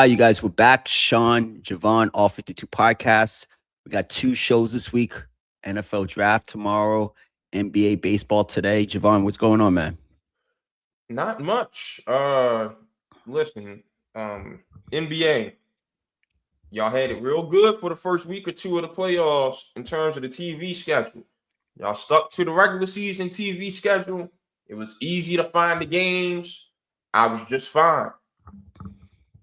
You guys, we're back. Sean, Javon, all 52 podcasts. We got two shows this week. NFL draft tomorrow, NBA baseball today. Javon, what's going on, man? Not much. Listen, um, NBA, y'all had it real good for the first week or two of the playoffs in terms of the TV schedule. Y'all stuck to the regular season TV schedule. It was easy to find the games. I was just fine.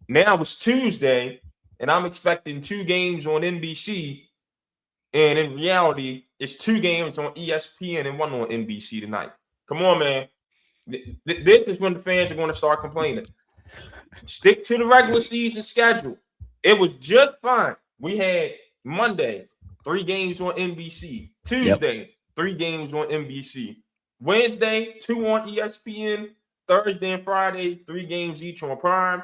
Now it's Tuesday, and I'm expecting two games on NBC. And in reality, it's two games on ESPN and one on NBC tonight. Come on, man. This is when the fans are going to start complaining. Stick to the regular season schedule. It was just fine. We had Monday, 3 games on NBC. Yep. Tuesday, 3 games on NBC. Wednesday, 2 on ESPN. Thursday and Friday, 3 games each on Prime.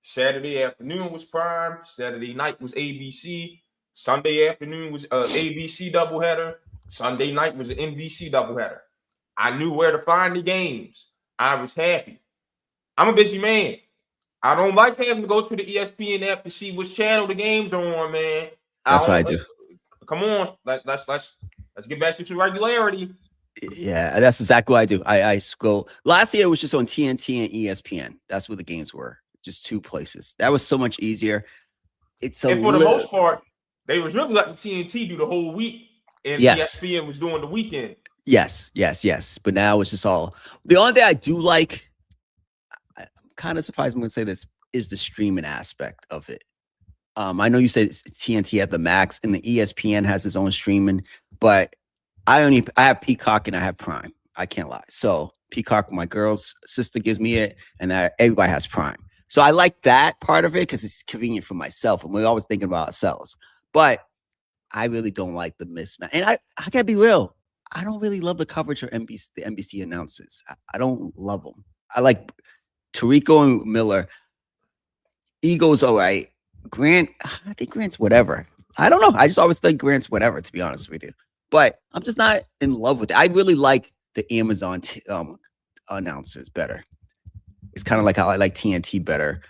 Saturday afternoon was Prime. Saturday night was ABC. Sunday afternoon was ABC doubleheader. Sunday night was an NBC doubleheader. I knew where to find the games. I was happy. I'm a busy man. I don't like having to go to the ESPN app to see which channel the games are on, man. I That's what I don't. do. Come on, let's get back to some regularity. Yeah, that's exactly what I do. I go. Last year it was just on TNT and ESPN. That's where the games were. Just two places. That was so much easier. It's a And for the little. most part, they was really letting TNT do the whole week, and Yes. ESPN was doing the weekend. Yes. But now it's just all. The only thing I do like, I'm kind of surprised I'm going to say this, is the streaming aspect of it. I know you said TNT at the max and the ESPN has its own streaming, but I have Peacock and I have Prime. I can't lie. So Peacock, my girl's sister gives me it, and everybody has Prime. So I like that part of it because it's convenient for myself, and we're always thinking about ourselves. But I really don't like the mismatch. And I gotta be real. I don't really love the coverage of the NBC announcers. I don't love them. I like Tarico and Miller. Ego's all right. Grant, I think Grant's whatever. I don't know. I just always think Grant's whatever, to be honest with you. But I'm just not in love with it. I really like the Amazon announcers better. It's kind of like how I like TNT better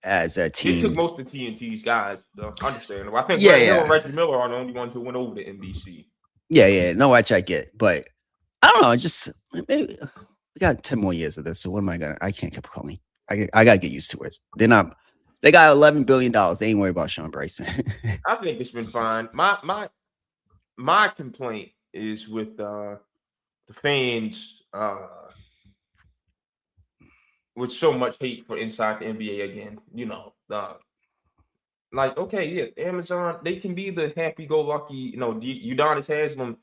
as a It took team. most of TNT's guys, understandable. I think Yeah, Greg Hill and yeah, Reggie Miller are the only ones who went over to NBC. yeah. No, I get, but I don't know. Just maybe we got 10 more years of this. So what am I gonna? I can't keep calling. I gotta get used to it. They're not. They got $11 billion. They ain't worried about Sean Bryson. I think it's been fine. My complaint is with the fans with so much hate for inside the NBA again. Like, okay, yeah, Amazon, they can be the happy-go-lucky, Udonis Haslam.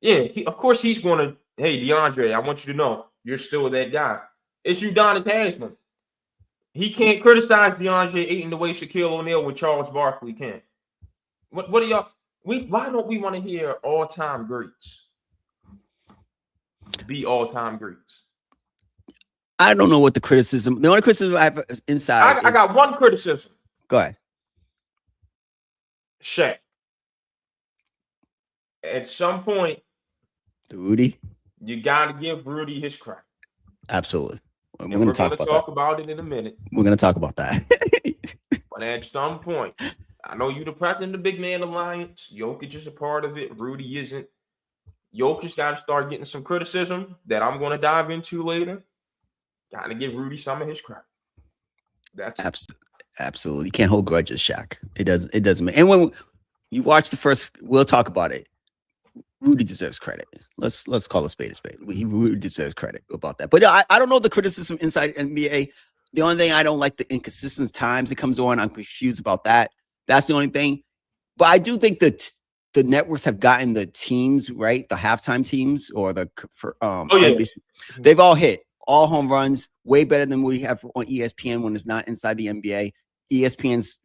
Yeah, of course he's going to, hey, DeAndre, I want you to know you're still that guy. It's Udonis Haslam. He can't criticize DeAndre Ayton the way Shaquille O'Neal with Charles Barkley can. What are y'all? Why don't we want to hear all-time greats be all-time greats? I don't know what the criticism. The only criticism I have inside I got one criticism. Go ahead. Shaq. At some point, Rudy. you got to give Rudy his credit. Absolutely. We're going to talk about it in a minute. We're going to talk about that. But at some point, I know you're the president of the Big Man Alliance. Jokic is a part of it. Rudy isn't. Jokic got to start getting some criticism that I'm going to dive into later. Got to give Rudy some of his credit. That's absolutely. You can't hold grudges, Shaq. It doesn't. And when you watch the first, we'll talk about it. Rudy deserves credit. Let's call a spade a spade. Rudy deserves credit about that. But I don't know the criticism inside NBA. The only thing I don't like the inconsistent times it comes on. I'm confused about that. That's the only thing. But I do think that the networks have gotten the teams right, the halftime teams or the NBC. They've all hit all home runs, way better than we have on ESPN when it's not inside the NBA. ESPN's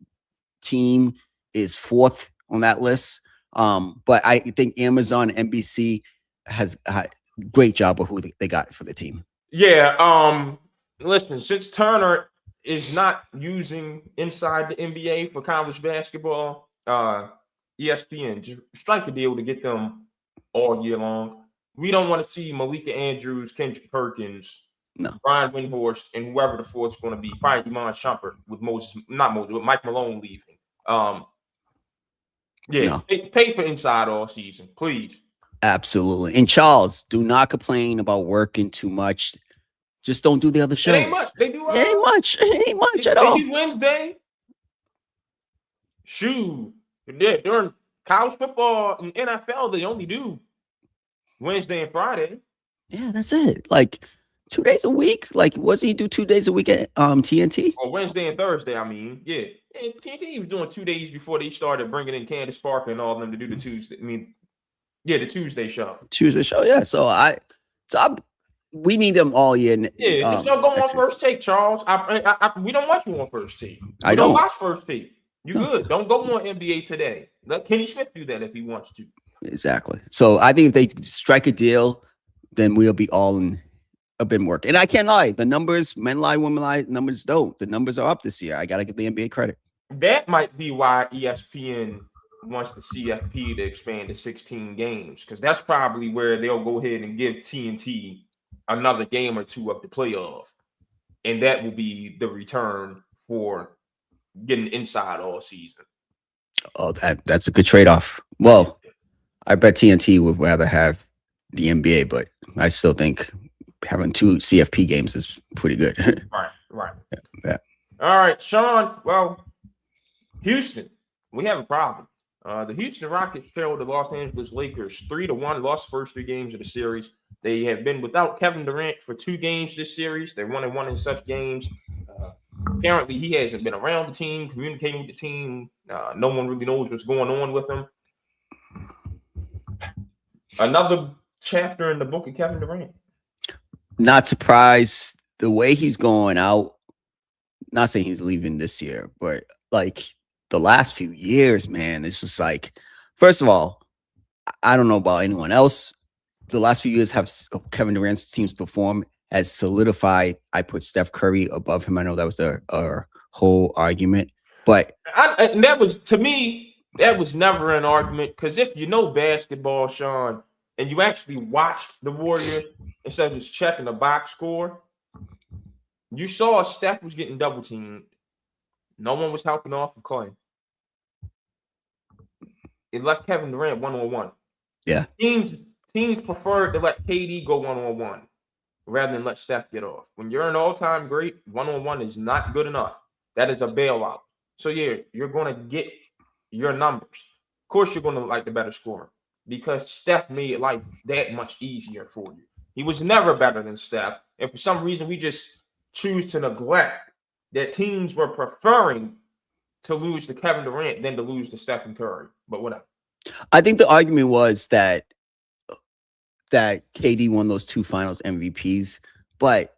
team is 4th on that list. But I think Amazon and NBC has a great job of who they got for the team. Yeah. Listen, since Turner is not using inside the NBA for college basketball, ESPN just strike a deal to get them all year long. We don't want to see Malika Andrews, Kendrick Perkins No. Brian Windhorst, and whoever the fourth's going to be, probably Iman Shumpert with with Mike Malone leaving. No. Pay for inside all season, please. Absolutely. And Charles, do not complain about working too much. Just don't do the other shows. It ain't much. They do. It ain't much. It ain't much at all. They do Wednesday. Shoot. During college football and NFL, they only do Wednesday and Friday. Yeah, that's it. Like 2 days a week. Like, wasn't he do 2 days a week at TNT? Or Wednesday and Thursday, I mean. Yeah. And TNT was doing 2 days before they started bringing in Candace Parker and all of them to do the Tuesday. The Tuesday show. Tuesday show, yeah. We need them all year. Yeah, just don't go on First Take, Charles. We don't watch you on First Take. I don't watch First Take. You good. Don't go on NBA Today. Let Kenny Smith do that if he wants to. Exactly. So I think if they strike a deal, then we'll be all in a bit more work. And I can't lie. The numbers, men lie, women lie, numbers don't. The numbers are up this year. I got to give the NBA credit. That might be why ESPN wants the CFP to expand to 16 games, because that's probably where they'll go ahead and give TNT another game or two of the playoff. And that will be the return for getting inside all season. Oh, that's a good trade-off. Well, I bet TNT would rather have the NBA, but I still think having 2 CFP games is pretty good. Right. Yeah. All right, Sean. Well, Houston, we have a problem. The Houston Rockets trailed the Los Angeles Lakers 3-1, lost the first 3 games of the series. They have been without Kevin Durant for 2 games this series. They're 1-1 in such games. Apparently, he hasn't been around the team, communicating with the team. No one really knows what's going on with him. Another chapter in the book of Kevin Durant. Not surprised the way he's going out. Not saying he's leaving this year, but like the last few years, man, it's just like, first of all, I don't know about anyone else. The last few years have Kevin Durant's teams perform has solidified. I put Steph Curry above him. I know that was our whole argument, but and that was, to me, that was never an argument, because if you know basketball, Sean, and you actually watched the Warriors instead of just checking the box score, you saw Steph was getting double teamed. No one was helping off of Clay. It left Kevin Durant 1-on-1. Yeah. Teams preferred to let KD go 1-on-1 rather than let Steph get off. When you're an all-time great, 1-on-1 is not good enough. That is a bailout. So, yeah, you're going to get your numbers. Of course, you're going to like the better scorer, because Steph made life that much easier for you. He was never better than Steph. And for some reason, we just choose to neglect that teams were preferring to lose to Kevin Durant than to lose to Stephen Curry. But whatever. I think the argument was that KD won those 2 finals MVPs, but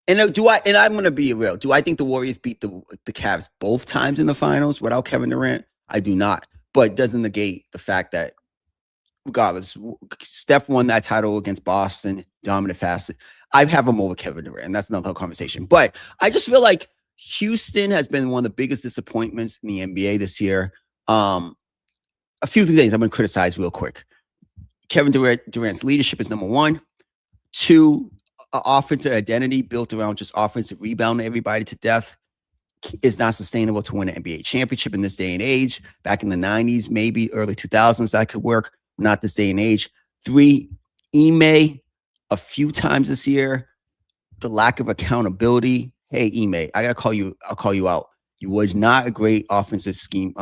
I'm gonna be real. Do I think the Warriors beat the Cavs both times in the finals without Kevin Durant? I do not. But it doesn't negate the fact that regardless, Steph won that title against Boston, dominant facet. I have him over Kevin Durant, and that's another conversation. But I just feel like Houston has been one of the biggest disappointments in the NBA this year. A few things I'm going to criticize real quick. Kevin Durant's leadership is number 1. 2, offensive identity built around just offensive rebounding everybody to death is not sustainable to win an NBA championship in this day and age. Back in the 90s, maybe early 2000s, that could work. Not this day and age. 3, Ime a few times this year. The lack of accountability. Hey, Ime, I gotta call you. I'll call you out. You was not a great offensive scheme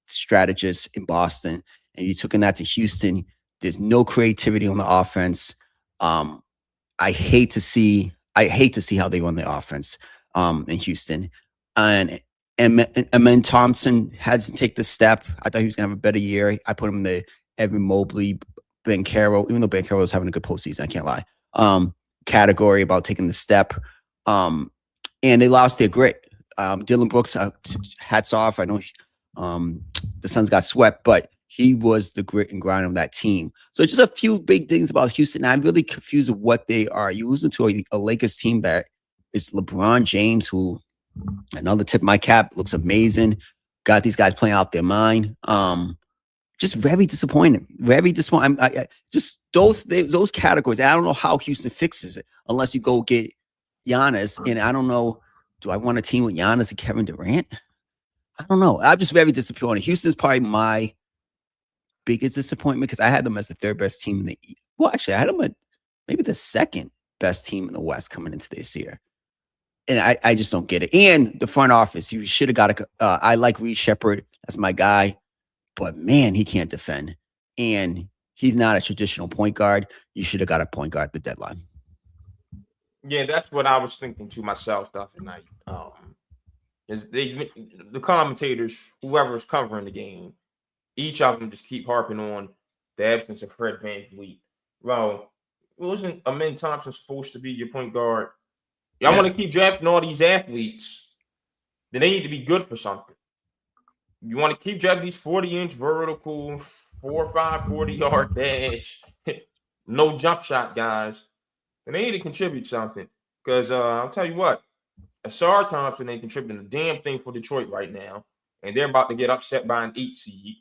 strategist in Boston, and you took in that to Houston. There's no creativity on the offense. I hate to see how they run the offense in Houston. And Amen Thompson had to take the step. I thought he was gonna have a better year. I put him in the Evan Mobley, Ben Carroll, even though Ben Carroll was having a good postseason, I can't lie. Category about taking the step. And they lost their grit. Dylan Brooks, hats off. I know the Suns got swept, but he was the grit and grind of that team. So just a few big things about Houston. I'm really confused with what they are. You listen to a Lakers team that is LeBron James, who, another tip of my cap, looks amazing. Got these guys playing out their mind. Just very disappointing. Very disappointing. Just those categories. I don't know how Houston fixes it unless you go get Giannis, and I don't know. Do I want a team with Giannis and Kevin Durant? I don't know. I'm just very disappointed. Houston's probably my biggest disappointment because I had them as the third best team in the. Well, actually, I had them at maybe the second best team in the West coming into this year, and I just don't get it. And the front office, you should have got a. I like Reed Shepherd. That's my guy, but man, he can't defend, and he's not a traditional point guard. You should have got a point guard at the deadline. Yeah, that's what I was thinking to myself the other night. Is the commentators, whoever's covering the game, each of them just keep harping on the absence of Fred VanVleet. Well, wasn't Amin Thompson supposed to be your point guard? Y'all want to keep drafting all these athletes, then they need to be good for something. You want to keep drafting these 40-inch vertical, 4.5, 40-yard dash, no jump shot guys. And they need to contribute something. Because I'll tell you what, Asar Thompson ain't contributing a damn thing for Detroit right now. And they're about to get upset by an 8 seed.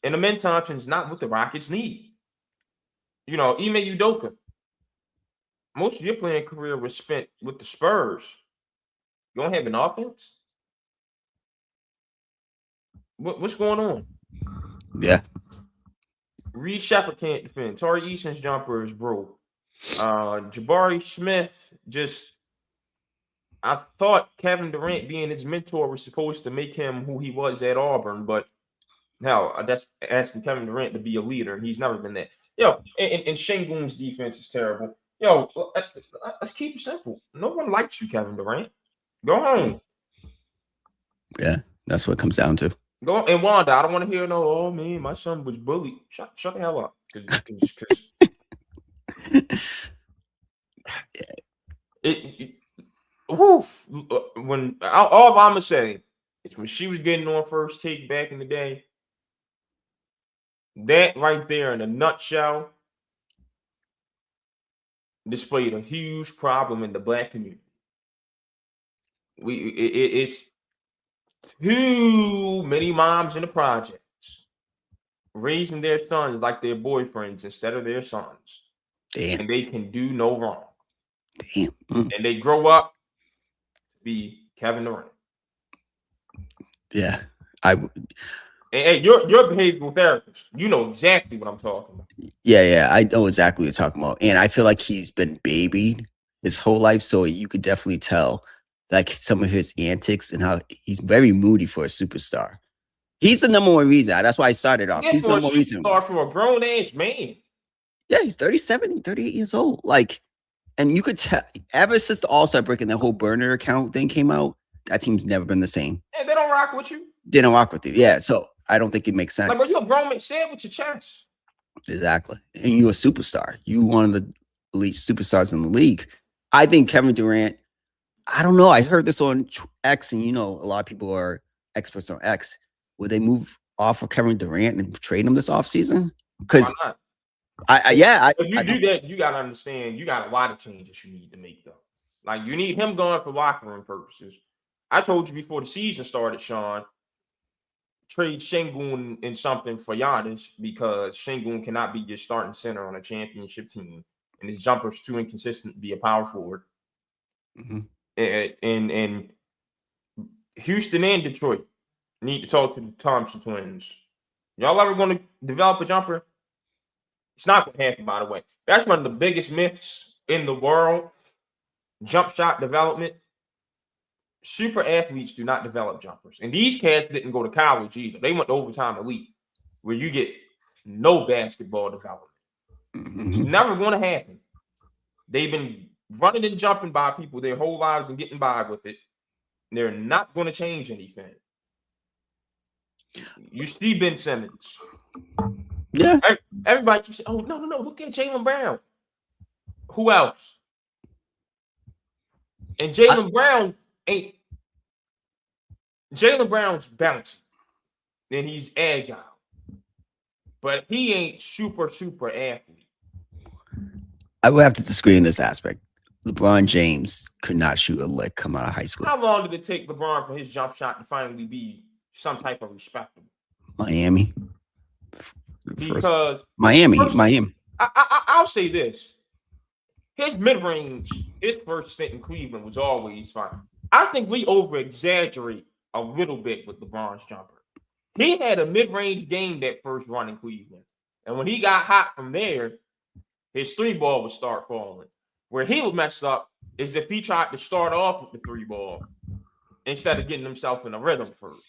And Amin Thompson's not what the Rockets need. You know, Ime Udoka, most of your playing career was spent with the Spurs. You don't have an offense? What's going on? Yeah. Reed Shepherd can't defend. Torrey Eason's jumper is broke. Jabari Smith I thought Kevin Durant being his mentor was supposed to make him who he was at Auburn, but now that's asking Kevin Durant to be a leader, and he's never been that. Yo, and Şengün's defense is terrible. Yo, let's keep it simple. No one likes you, Kevin Durant. Go home. Yeah, that's what it comes down to. Go and Wanda. I don't want to hear no. Oh man, my son was bullied. Shut the hell up. Cause when all I'm gonna say is when she was getting on First Take back in the day, that right there in a nutshell displayed a huge problem in the Black community. It's too many moms in the projects raising their sons like their boyfriends instead of their sons. Damn. And they can do no wrong. Damn. And they grow up to be Kevin Durant. Yeah. Hey, you're a behavioral therapist. You know exactly what I'm talking about. Yeah. I know exactly what you're talking about. And I feel like he's been babied his whole life. So you could definitely tell like some of his antics and how he's very moody for a superstar. He's the number one reason. That's why I started off. He's the number one reason. For a grown age man. Yeah, he's 37, 38 years old. Like, and you could tell ever since the All-Star break and the whole burner account thing came out, that team's never been the same. And they don't rock with you. They don't rock with you. Yeah. So I don't think it makes sense. Like, but you're a grown man, say it with your chest. Exactly. And you're a superstar. You one of the elite superstars in the league. I think Kevin Durant, I don't know. I heard this on X, and you know, a lot of people are experts on X. Would they move off of Kevin Durant and trade him this offseason? Because if you do that, you gotta understand you got a lot of changes you need to make, though. Like, you need him going for locker room purposes. I told you before the season started, Sean, trade Şengün in something for Giannis because Şengün cannot be your starting center on a championship team, and his jumper's too inconsistent to be a power forward. Mm-hmm. And Houston and Detroit need to talk to the Thompson twins. Y'all ever going to develop a jumper? It's not going to happen, by the way. That's one of the biggest myths in the world. Jump shot development. Super athletes do not develop jumpers. And these cats didn't go to college either. They went to overtime elite, where you get no basketball development. Mm-hmm. It's never going to happen. They've been running and jumping by people their whole lives and getting by with it. They're not going to change anything. You see Ben Simmons. Yeah. Everybody keeps saying, oh, no. Look at Jaylen Brown. Who else? And Jaylen Brown's bouncy. And he's agile. But he ain't super athlete. I would have to disagree in this aspect. LeBron James could not shoot a lick come out of high school. How long did it take LeBron for his jump shot to finally be some type of respectable? Miami. Because Miami. I'll say this. his mid-range, his first stint in Cleveland was always fine. I think we over-exaggerate a little bit with LeBron's jumper. He had a mid-range game that first run in Cleveland. And when he got hot from there, his three ball would start falling. Where he would mess up is if he tried to start off with the three ball instead of getting himself in a rhythm first.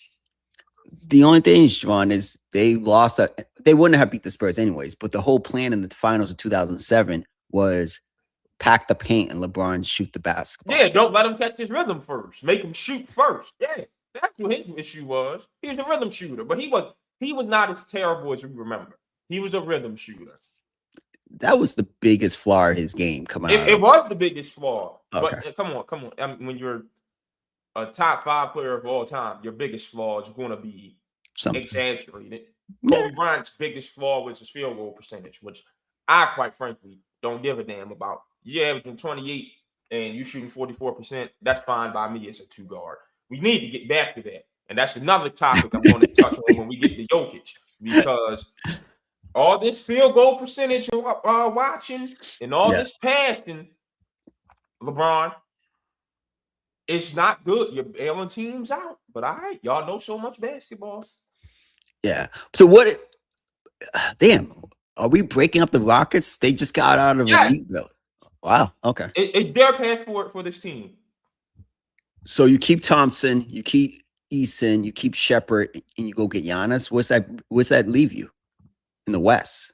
The only thing, Javon, is they lost. They wouldn't have beat the Spurs anyways. But the whole plan in the finals of 2007 was pack the paint and LeBron shoot the basketball. Yeah, don't let him catch his rhythm first. Make him shoot first. Yeah, that's what his issue was. He was a rhythm shooter, but he was not as terrible as we remember. He was a rhythm shooter. That was the biggest flaw of his game coming out. It was the biggest flaw. Okay. But come on. I mean, when you're a top 5 player of all time, your biggest flaw is going to be exaggerated. Kobe Bryant's biggest flaw was his field goal percentage, which I quite frankly don't give a damn about. You're averaging 28 and you shooting 44%. That's fine by me as a 2 guard. We need to get back to that. And that's another topic I'm going to touch on when we get to Jokic, because all this field goal percentage watching and all this passing, LeBron, it's not good. You're bailing teams out. But all right, y'all know so much basketball. Yeah. So what? Damn. Are we breaking up the Rockets? They just got out of a league, though. Wow. Okay. It's their path forward for this team. So you keep Thompson, you keep Eason, you keep Shepherd, and you go get Giannis. What's that leave you in the West?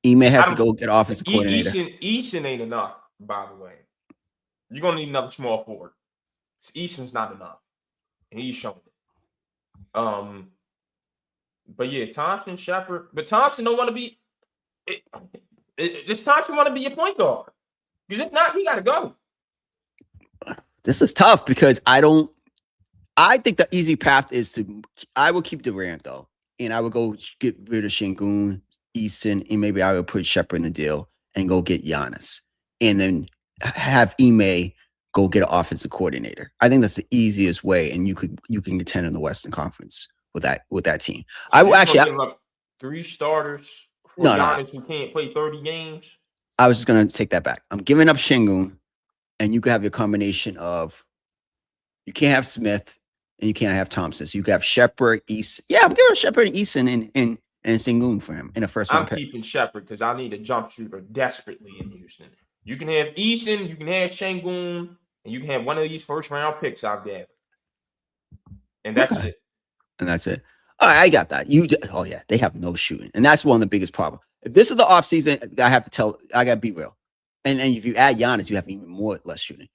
Ime has to go get offensive coordinator. Eason ain't enough, by the way. You're gonna need another small forward. Eason's not enough, and he's shown it. But yeah, Thompson, Shepherd, but Thompson don't want to be. Does Thompson want to be your point guard? Because if not, he got to go. This is tough because I think the easy path is I will keep Durant though, and I would go get rid of Şengün, Eason, and maybe I would put Shepherd in the deal and go get Giannis, and then have Ime go get an offensive coordinator. I think that's the easiest way, and you can contend in the Western Conference with that team. I will actually give up 3 starters for Giannis who can't play 30 games. I was just gonna take that back. I'm giving up Şengün, and you can have your combination of you can't have Smith and you can't have Thompson. So you can have Shepherd, Eason. Yeah, I'm giving Shepherd and Eason and Şengün for him in a first round pick. I'm keeping Shepherd because I need a jump shooter desperately in Houston. You can have Eason, you can have Şengün, and you can have one of these first round picks I've gathered. And that's it. And that's it. All right, I got that. They have no shooting. And that's one of the biggest problems. If this is the offseason, I got to be real. And if you add Giannis, you have even less shooting.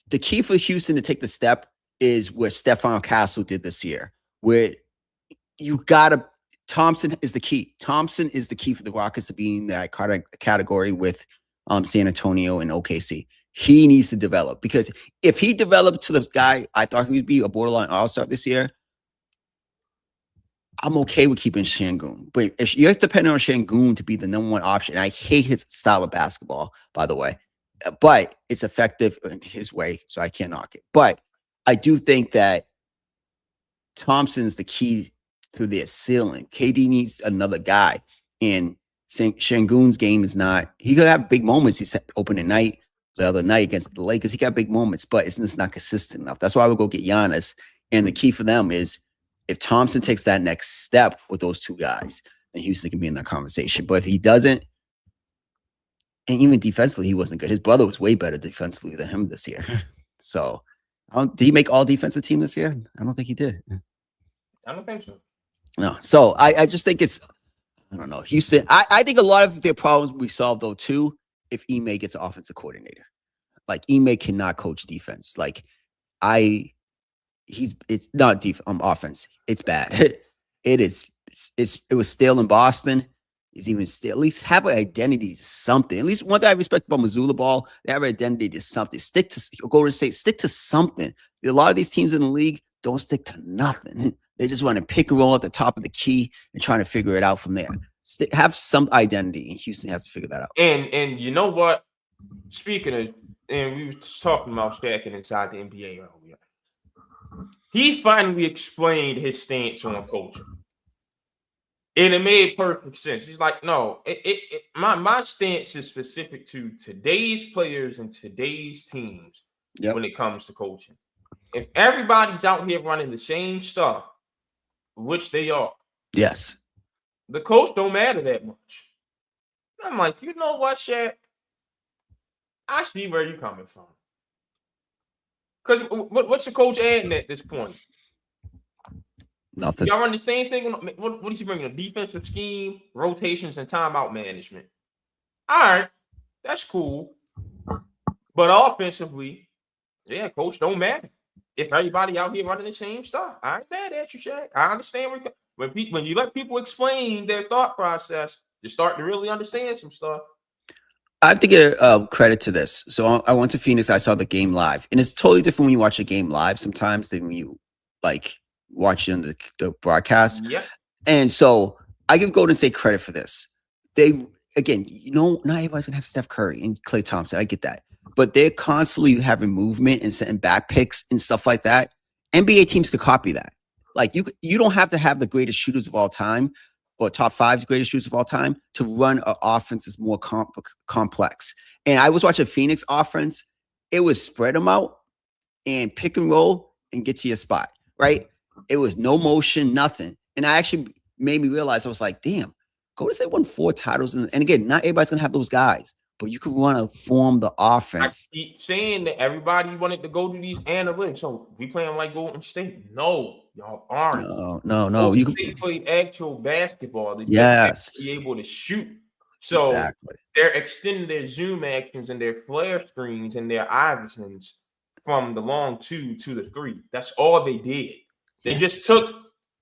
The key for Houston to take the step is what Stephon Castle did this year, where Thompson is the key. Thompson is the key for the Rockets to be in that category with San Antonio and OKC. He needs to develop, because if he developed to the guy I thought he would be, a borderline all-star this year, I'm okay with keeping Şengün. But if you're depending on Şengün to be the number 1 option, I hate his style of basketball, by the way, but it's effective in his way, so I can't knock it. But I do think that Thompson's the key to their ceiling. KD needs another guy, and Şengün's game is not. He could have big moments. He set opening night the other night against the Lakers. He got big moments, but it's just not consistent enough. That's why I would go get Giannis. And the key for them is if Thompson takes that next step with those 2 guys, then Houston can be in that conversation. But if he doesn't, and even defensively, he wasn't good. His brother was way better defensively than him this year. So, did he make all defensive team this year? I don't think he did. I don't think so. No. So I just think I don't know. Houston, I think a lot of their problems will be solved though too if Ime gets an offensive coordinator. Like Ime cannot coach defense. Like it's not offense. It's bad. It was stale in Boston. It's even stale. At least have an identity to something. At least one thing I respect about Missoula ball, they have an identity to something. Stick to something. A lot of these teams in the league don't stick to nothing. They just want to pick and roll at the top of the key and trying to figure it out from there. Have some identity, and Houston has to figure that out. And you know what? Speaking of, and we were just talking about stacking inside the NBA earlier. He finally explained his stance on coaching. And it made perfect sense. He's like, no, my stance is specific to today's players and today's teams Yep. when it comes to coaching. If everybody's out here running the same stuff, which they are, Yes. the coach don't matter that much. I'm like, you know what, Shaq? I see where you're coming from. Because what's the coach adding at this point? Nothing. Y'all run the same thing. What is he bringing? A defensive scheme, rotations, and timeout management. All right, that's cool. But offensively, yeah, coach don't matter. If everybody out here running the same stuff, I ain't mad at you, Shaq. I understand when you let people explain their thought process, you start to really understand some stuff. I have to give credit to this. So I went to Phoenix. I saw the game live, and it's totally different when you watch a game live sometimes than when you like watch it on the broadcast. Yep. And so I give Golden State credit for this. They again, not everybody's gonna have Steph Curry and Klay Thompson. I get that, but they're constantly having movement and setting back picks and stuff like that. NBA teams could copy that. Like you don't have to have the greatest shooters of all time or top 5 greatest shooters of all time to run an offense that's more complex. And I was watching Phoenix offense. It was spread them out and pick and roll and get to your spot, right? It was no motion, nothing. And I actually made me realize, I was like, damn, Golden State won 4 titles. And again, not everybody's going to have those guys, but you can form the offense. I keep saying that everybody wanted to go do these analytics. So we playing like Golden State. No, y'all aren't. No. Golden State played actual basketball. They yes. be able to shoot. So exactly. They're extending their zoom actions and their flare screens and their Iversons from the long 2 to the 3. That's all they did. They just took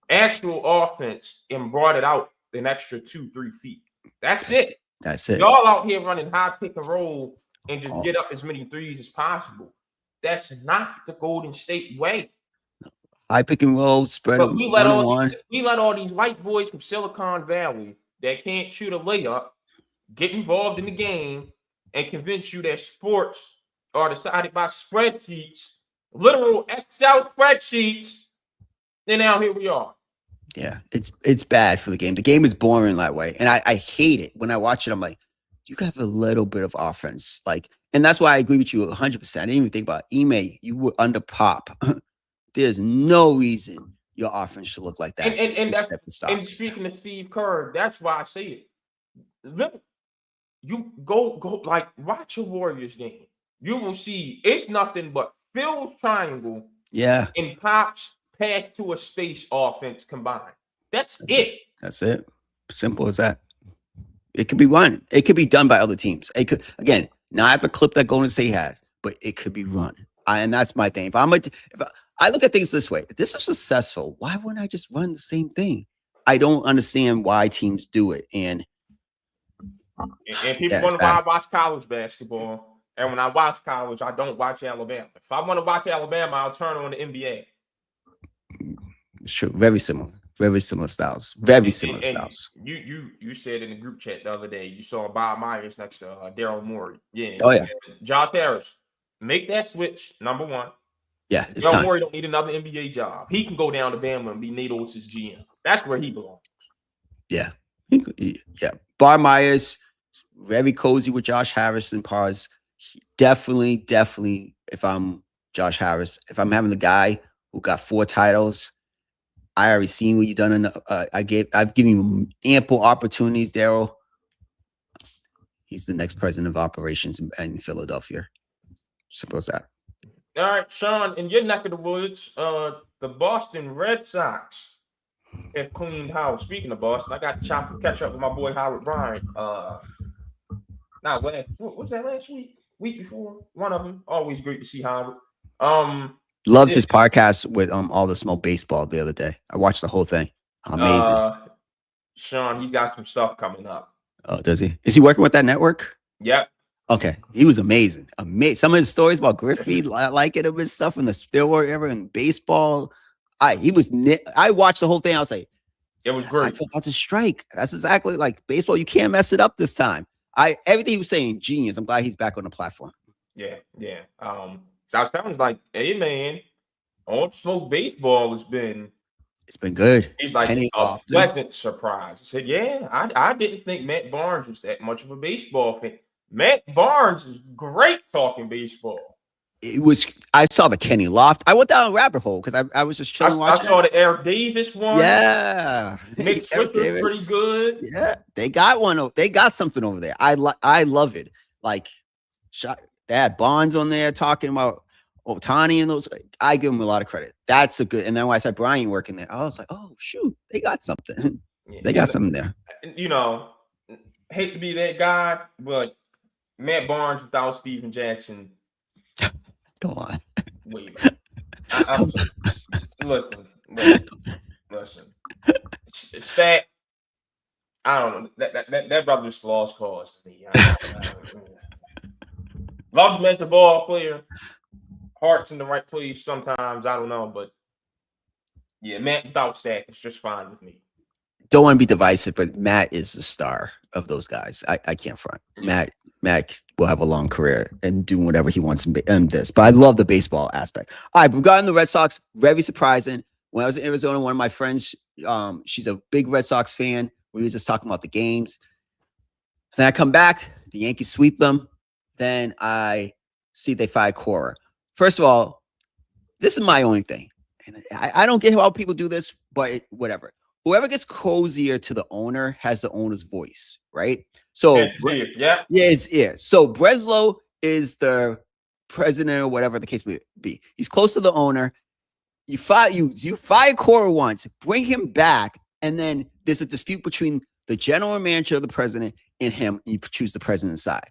actual offense and brought it out an extra 2-3 feet. That's it. That's it. Y'all out here running high pick and roll and just get up as many threes as possible. That's not the Golden State way. High pick and roll, spread. But we let all these white boys from Silicon Valley that can't shoot a layup get involved in the game and convince you that sports are decided by spreadsheets, literal Excel spreadsheets. And now here we are. Yeah, it's bad for the game. The game is boring that way. And I hate it. When I watch it, I'm like, you have a little bit of offense. Like, and that's why I agree with you 100%. I didn't even think about Ime. You were under pop. There's no reason your offense should look like that. And speaking of Steve Kerr, that's why I say it. Look, you go like watch a Warriors game. You will see it's nothing but Phil's triangle. Yeah. And Pop's pass to a space offense combined. That's it. That's it. Simple as that. It could be run. It could be done by other teams. It could, again, not the clip that Golden State had, but it could be run. And that's my thing. If I look at things this way, if this is successful, why wouldn't I just run the same thing? I don't understand why teams do it. And people want to watch college basketball. And when I watch college, I don't watch Alabama. If I want to watch Alabama, I'll turn on the NBA. Sure, very similar styles. Very similar styles. You said in the group chat the other day, you saw Bob Myers next to Daryl Morey. Yeah. Oh yeah. Josh Harris, make that switch. Number one. Yeah, it's Daryl time. Morey don't need another NBA job. He can go down to Bama and be Nate Oates' GM. That's where he belongs. Yeah. Yeah. Bob Myers, very cozy with Josh Harris and Pars. Definitely. If I'm Josh Harris, if I'm having the guy who got 4 titles, I already seen what you've done. I've given you ample opportunities, Daryl. He's the next president of operations in Philadelphia. Suppose that. All right, Sean, in your neck of the woods, the Boston Red Sox have cleaned house. Speaking of Boston, I got to catch up with my boy Howard Bryant. What was that last week? Week before? One of them. Always great to see Howard. Loved his podcast with all the smoke baseball the other day. I watched the whole thing. Amazing. Sean, he's got some stuff coming up. Oh, does he? Is he working with that network? Yep. Okay. He was amazing. Some of his stories about Griffey, liking him and stuff in the steroid era in baseball. I watched the whole thing. I was like, it was great. I feel about to strike. That's exactly like baseball. You can't mess it up this time. Everything he was saying, genius. I'm glad he's back on the platform. Yeah. So I was telling him, like, hey man, all smoke baseball has been It's been good. He's like Kenny a Lofton. pleasant surprise. I said, yeah, I didn't think Matt Barnes was that much of a baseball fan. Matt Barnes is great talking baseball. I saw the Kenny Loft. I went down a rabbit hole because I was just chilling I watching saw it. the Eric Davis one. Yeah. Nick Eric Swisher's pretty Davis. good. Yeah. They got one. They got something over there. I love it. Like they had Bonds on there talking about Otani and those. I give them a lot of credit. That's a good. And then when I said Brian working there, I was like, oh shoot, they got something. They got something there. You know, hate to be that guy, but Matt Barnes without Steven Jackson. Go on. Wait. Listen. It's that. I don't know. That brother just lost cause to me. Love him as a ball player. Heart's in the right place sometimes. I don't know, but yeah, Matt without Stack is just fine with me. Don't want to be divisive, but Matt is the star of those guys. I can't front. Matt will have a long career and do whatever he wants in this. But I love the baseball aspect. All right, we've gotten the Red Sox. Very surprising. When I was in Arizona, one of my friends, she's a big Red Sox fan. We were just talking about the games. Then I come back. The Yankees sweep them. Then I see they fired Cora. First of all, this is my only thing. And I don't get how people do this, but whatever. Whoever gets cozier to the owner has the owner's voice, right? So it's ear. So Breslow is the president or whatever the case may be. He's close to the owner. You fire Cora once, bring him back, and then there's a dispute between the general manager, the president, and him. And you choose the president side.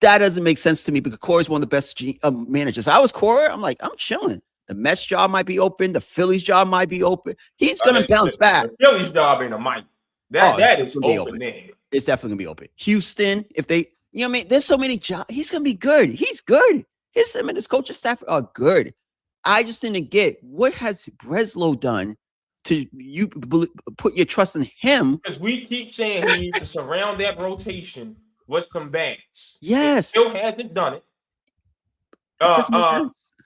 That doesn't make sense to me because Cora's one of the best managers. If I was Cora, I'm like, I'm chilling. The Mets job might be open. The Phillies job might be open. He's going to bounce back. The Phillies job ain't a mic. That is open. It's definitely going to be open. Houston, if they, you know what I mean? There's so many jobs. He's going to be good. He's good. Him and his coaching staff are good. I just didn't get what has Breslow done to you put your trust in him. Because we keep saying he needs to surround that rotation with some bats. Yes. He still hasn't done it.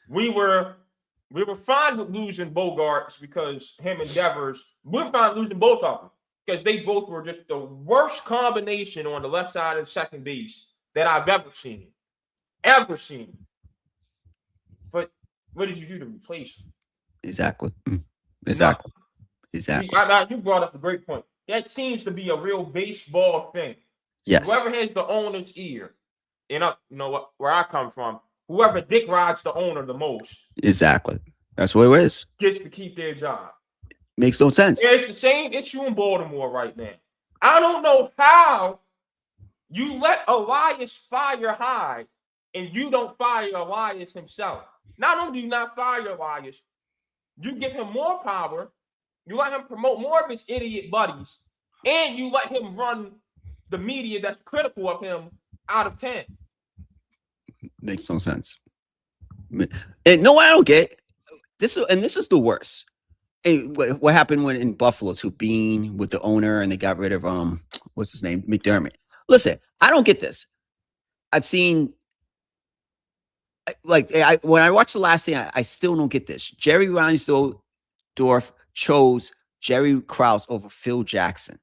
We were fine with losing Bogarts because him and Devers, we're fine losing both of them because they both were just the worst combination on the left side of second base that I've ever seen. But what did you do to replace them? Exactly. You brought up a great point. That seems to be a real baseball thing. Yes. Whoever has the owner's ear, you know what? Where I come from, whoever dick rides the owner the most. Exactly. That's what it is. Gets to keep their job. Makes no sense. It's the same issue in Baltimore right now. I don't know how you let Elias fire Hyde and you don't fire Elias himself. Not only do you not fire Elias, you give him more power, you let him promote more of his idiot buddies, and you let him run the media that's critical of him out of 10. Makes no sense. And no, I don't get this. And this is the worst. Hey, what happened when in Buffalo to Bean with the owner and they got rid of what's his name, McDermott. Listen, I don't get this. I've seen when I watched the last thing, I still don't get this. Jerry Reinsdorf chose Jerry Krause over Phil Jackson.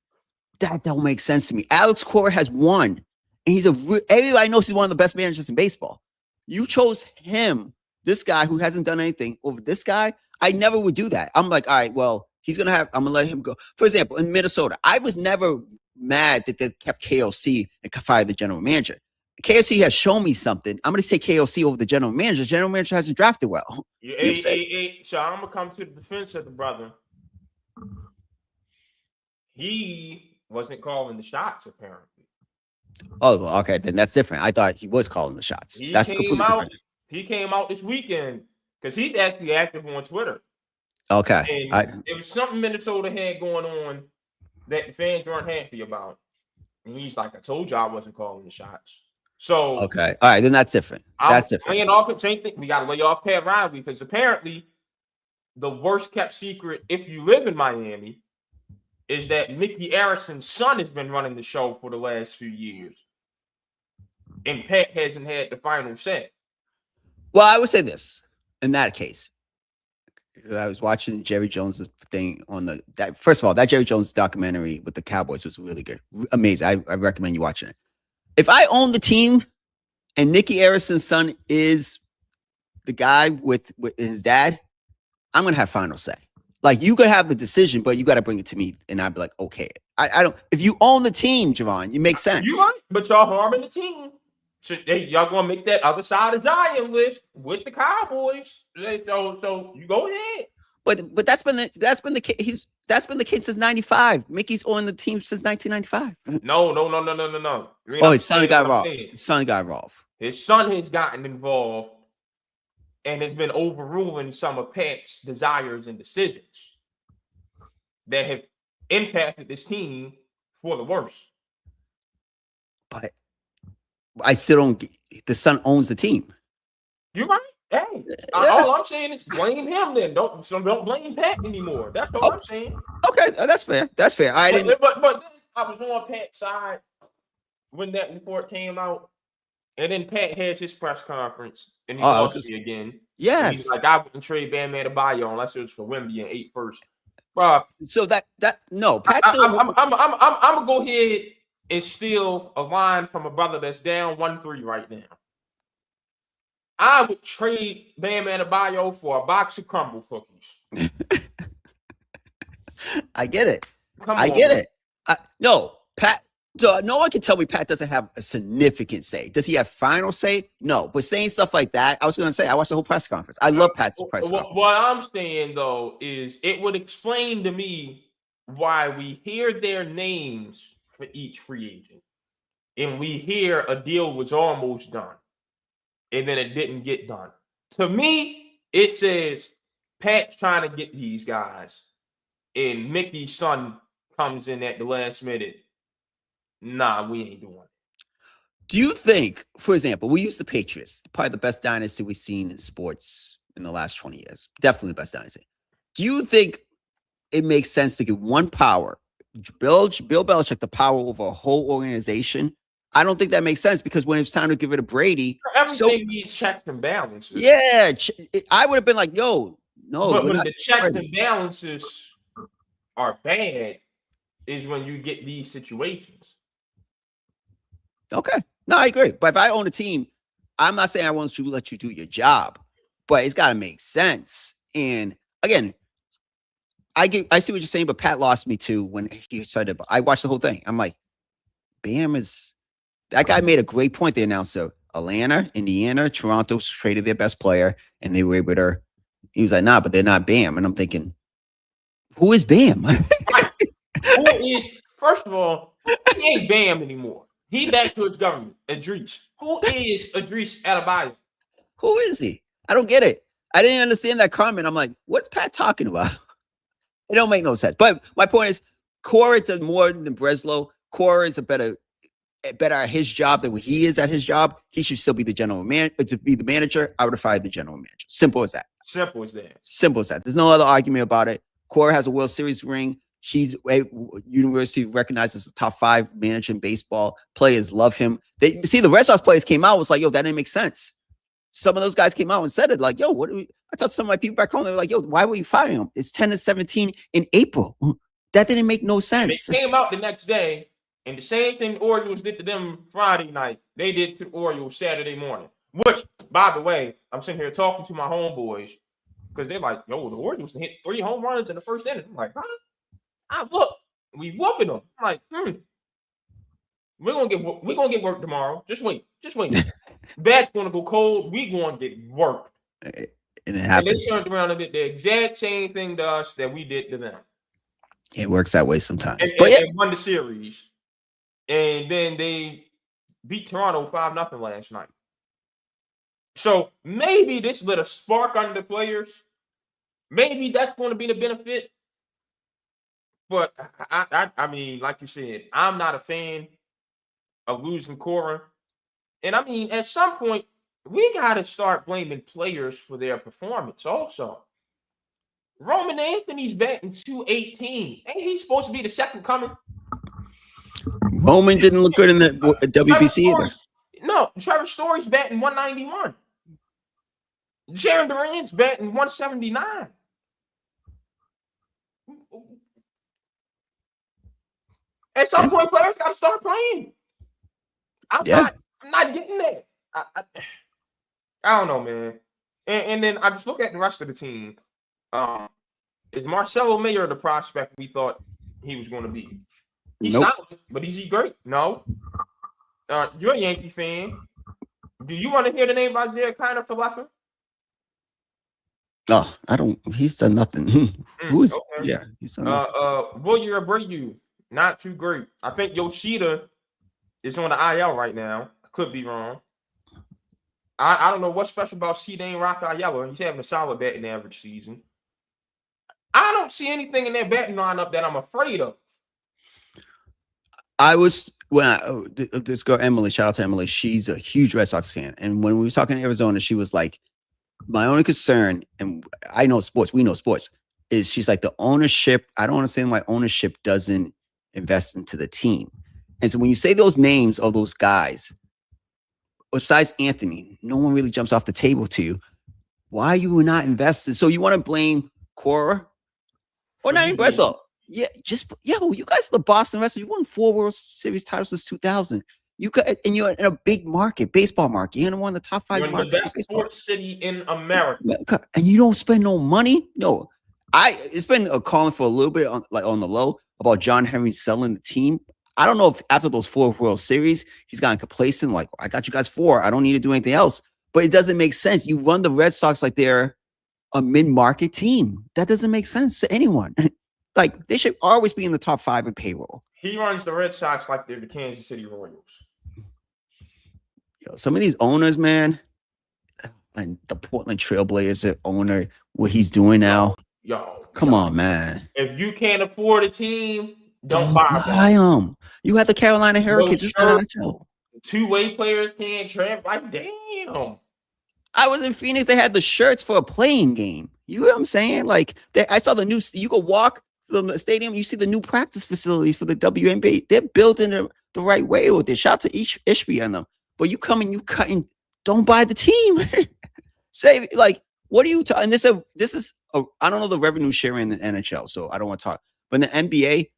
That don't make sense to me. Alex Cora has won, and everybody knows he's one of the best managers in baseball. You chose him, this guy who hasn't done anything, over this guy. I never would do that. I'm like, all right, well, I'm gonna let him go. For example, in Minnesota, I was never mad that they kept KOC and fired the general manager. KOC has shown me something. I'm gonna say KOC over the general manager. The general manager hasn't drafted well. So I'm gonna come to the defense of the brother. He wasn't calling the shots, apparently. Oh, okay. Then that's different. I thought he was calling the shots. That's completely different. He came out this weekend because he's actually active on Twitter. Okay. And there was something Minnesota had going on that the fans weren't happy about. And he's like, I told you I wasn't calling the shots. So okay. All right, then that's different. That's different. Laying off the same thing. We gotta lay off Pat Riley because apparently the worst kept secret, if you live in Miami, is that Mickey Arrison's son has been running the show for the last few years. And Pat hasn't had the final say. Well, I would say this in that case. I was watching Jerry Jones's thing on that. First of all, that Jerry Jones documentary with the Cowboys was really good, amazing. I recommend you watching it. If I own the team and Nicky Harrison's son is the guy with his dad, I'm gonna have final say. Like you could have the decision, but you got to bring it to me, and I'd be like, okay. I don't. If you own the team, Javon, it makes sense. You right, but y'all harming the team. So y'all gonna make that other side of Zion list with the Cowboys. So you go ahead. But that's been the case. That's been the case since '95. Mickey's on the team since 1995. No. Oh, his son got involved. His son got involved. His son has gotten involved and has been overruling some of Pat's desires and decisions that have impacted this team for the worse. But I still don't. The son owns the team. You're right. Hey, all I'm saying is blame him. Then don't blame Pat anymore. That's all I'm saying. Okay, that's fair. That's fair. But I was on Pat's side when that report came out, and then Pat has his press conference, and he lost me again. Yes, he's like, I wouldn't trade Bam Adebayo unless it was for Wemby and 8 first. Bro, so no, Pat. I'm gonna go ahead and steal a line from a brother that's down 1-3 right now. I would trade Bam Adebayo for a box of crumble cookies. I get it. I get it. No, Pat. So no one can tell me Pat doesn't have a significant say. Does he have final say? No. But saying stuff like that, I was going to say, I watched the whole press conference. I love Pat's press conference. What I'm saying, though, is it would explain to me why we hear their names for each free agent. And we hear a deal was almost done. And then it didn't get done. To me, it says Pat's trying to get these guys. And Mickey's son comes in at the last minute. Nah, we ain't doing it. Do you think, for example, we use the Patriots, probably the best dynasty we've seen in sports in the last 20 years. Definitely the best dynasty. Do you think it makes sense to give one power, Bill Belichick, the power over a whole organization? I don't think that makes sense because when it's time to give it to Brady, everything needs checks and balances. Yeah, I would have been like, "Yo, no." But when the checks and balances are bad, is when you get these situations. Okay, no, I agree. But if I own a team, I'm not saying I want to let you do your job, but it's got to make sense. And again, I see what you're saying, but Pat lost me too when he said, I watched the whole thing. I'm like, Bam is. That guy made a great point. The announcer, Atlanta, Indiana, Toronto traded their best player, and they were able to. He was like, nah, but they're not Bam. And I'm thinking, who is Bam? Who is, first of all, he ain't Bam anymore. He back to his government, Idris. Who is Idris Adebayo? Who is he? I don't get it. I didn't understand that comment. I'm like, what's Pat talking about? It don't make no sense. But my point is, Cora does more than Breslow. Cora is better at his job than what he is at his job. He should still be the general manager. To be the manager, I would have fired the general manager. Simple as that. Simple as that. Simple as that. There's no other argument about it. Cora has a World Series ring. He's a university recognized as a top 5 manager in baseball. Players love him. They see the Red Sox players came out was like, yo, that didn't make sense. Some of those guys came out and said it like, yo, what do we? I talked to some of my people back home. They were like, yo, why were you firing him? It's 10-17 in April. That didn't make no sense. They came out the next day, and the same thing the Orioles did to them Friday night, they did to the Orioles Saturday morning. Which, by the way, I'm sitting here talking to my homeboys because they're like, yo, the Orioles hit 3 home runs in the first inning. I'm like, huh? I look, we whooping them. I'm like, we're gonna get work tomorrow. Just wait. Bat's gonna go cold. We gonna get worked. And it happened. And they turned around and did the exact same thing to us that we did to them. It works that way sometimes. But they won the series, and then they beat Toronto 5-0 last night. So maybe this lit a spark under the players. Maybe that's going to be the benefit. But I mean, like you said, I'm not a fan of losing Cora. And I mean, at some point, we got to start blaming players for their performance also. Roman Anthony's batting .218. Ain't he supposed to be the second coming? Roman didn't look good in the WBC either. No, Trevor Story's batting .191. Jaron Durant's batting .179. At some point, players got to start playing. I'm not getting that. I don't know, man. And then I just look at the rest of the team. Is Marcelo Mayer the prospect we thought he was going to be? He's solid, but is he great? No. You're a Yankee fan. Do you want to hear the name by Isaiah Kiner for Leffer? Oh, I don't. He's done nothing. Who is? Okay. Yeah, he's done nothing. William Abreu, not too great. I think Yoshida is on the IL right now. I could be wrong. I don't know what's special about C-Dane Rafaela. He's having a solid batting average season. I don't see anything in that batting lineup that I'm afraid of. This girl Emily, shout out to Emily. She's a huge Red Sox fan, and when we were talking in Arizona, she was like, "My only concern, and I know sports, we know sports, is she's like the ownership. I don't understand why ownership doesn't invest into the team." And so when you say those names of those guys, besides Anthony, no one really jumps off the table to you. Why are you not invested? So you want to blame Cora or not even Breslow? Yeah, well, you guys are the Boston Red Sox. You won 4 World Series titles since 2000. You could, and you're in a big market, baseball market. You're in one of the top 5 you're markets in the best sports city in America, and you don't spend no money. No, it's been calling for a little bit on the low about John Henry selling the team. I don't know if after those 4 World Series he's gotten complacent. Like, I got you guys 4. I don't need to do anything else. But it doesn't make sense. You run the Red Sox like they're a mid-market team. That doesn't make sense to anyone. Like, they should always be in the top 5 in payroll. He runs the Red Sox like they're the Kansas City Royals. Yo, some of these owners, man, and the Portland Trailblazers owner, what he's doing now. Come on, man. If you can't afford a team, don't buy them. You have the Carolina Hurricanes. It's not a joke. 2-way players can't trap. Like, damn. I was in Phoenix. They had the shirts for a playing game. You know what I'm saying? Like, I saw the new. You go walk from the stadium. You see the new practice facilities for the WNBA. They're built in the right way with it. Shout out to Ishby on them. But you come and you cut and don't buy the team. Say, like, what are you talking? And this is I don't know the revenue sharing in the NHL, so I don't want to talk. But in the NBA,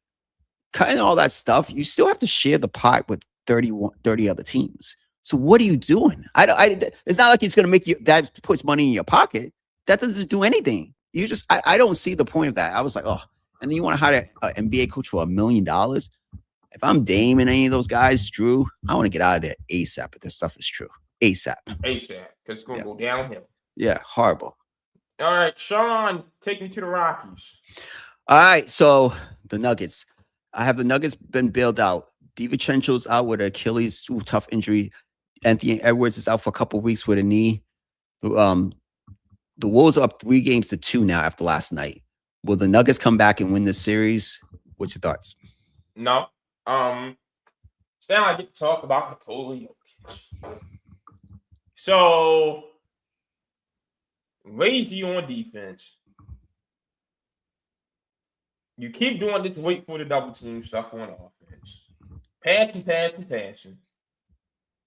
cutting all that stuff, you still have to share the pot with 30 other teams. So what are you doing? It's not like it's going to make you, that puts money in your pocket. That doesn't do anything. You just, I don't see the point of that. I was like, oh, and then you want to hire an NBA coach for $1 million? If I'm Dame and any of those guys, Drew, I want to get out of there ASAP if this stuff is true. ASAP. Because it's going to go downhill. Yeah, horrible. All right, Sean, take me to the Rockies. All right, so the Nuggets. I have the Nuggets been bailed out. DiVincenzo's out with an Achilles, tough injury. Anthony Edwards is out for a couple of weeks with a knee. The Wolves are up 3-2 now after last night. Will the Nuggets come back and win this series? What's your thoughts? No. So now I get to talk about Nikola Jokic. So, lazy on defense. You keep doing this wait for the double team stuff on offense. Passing.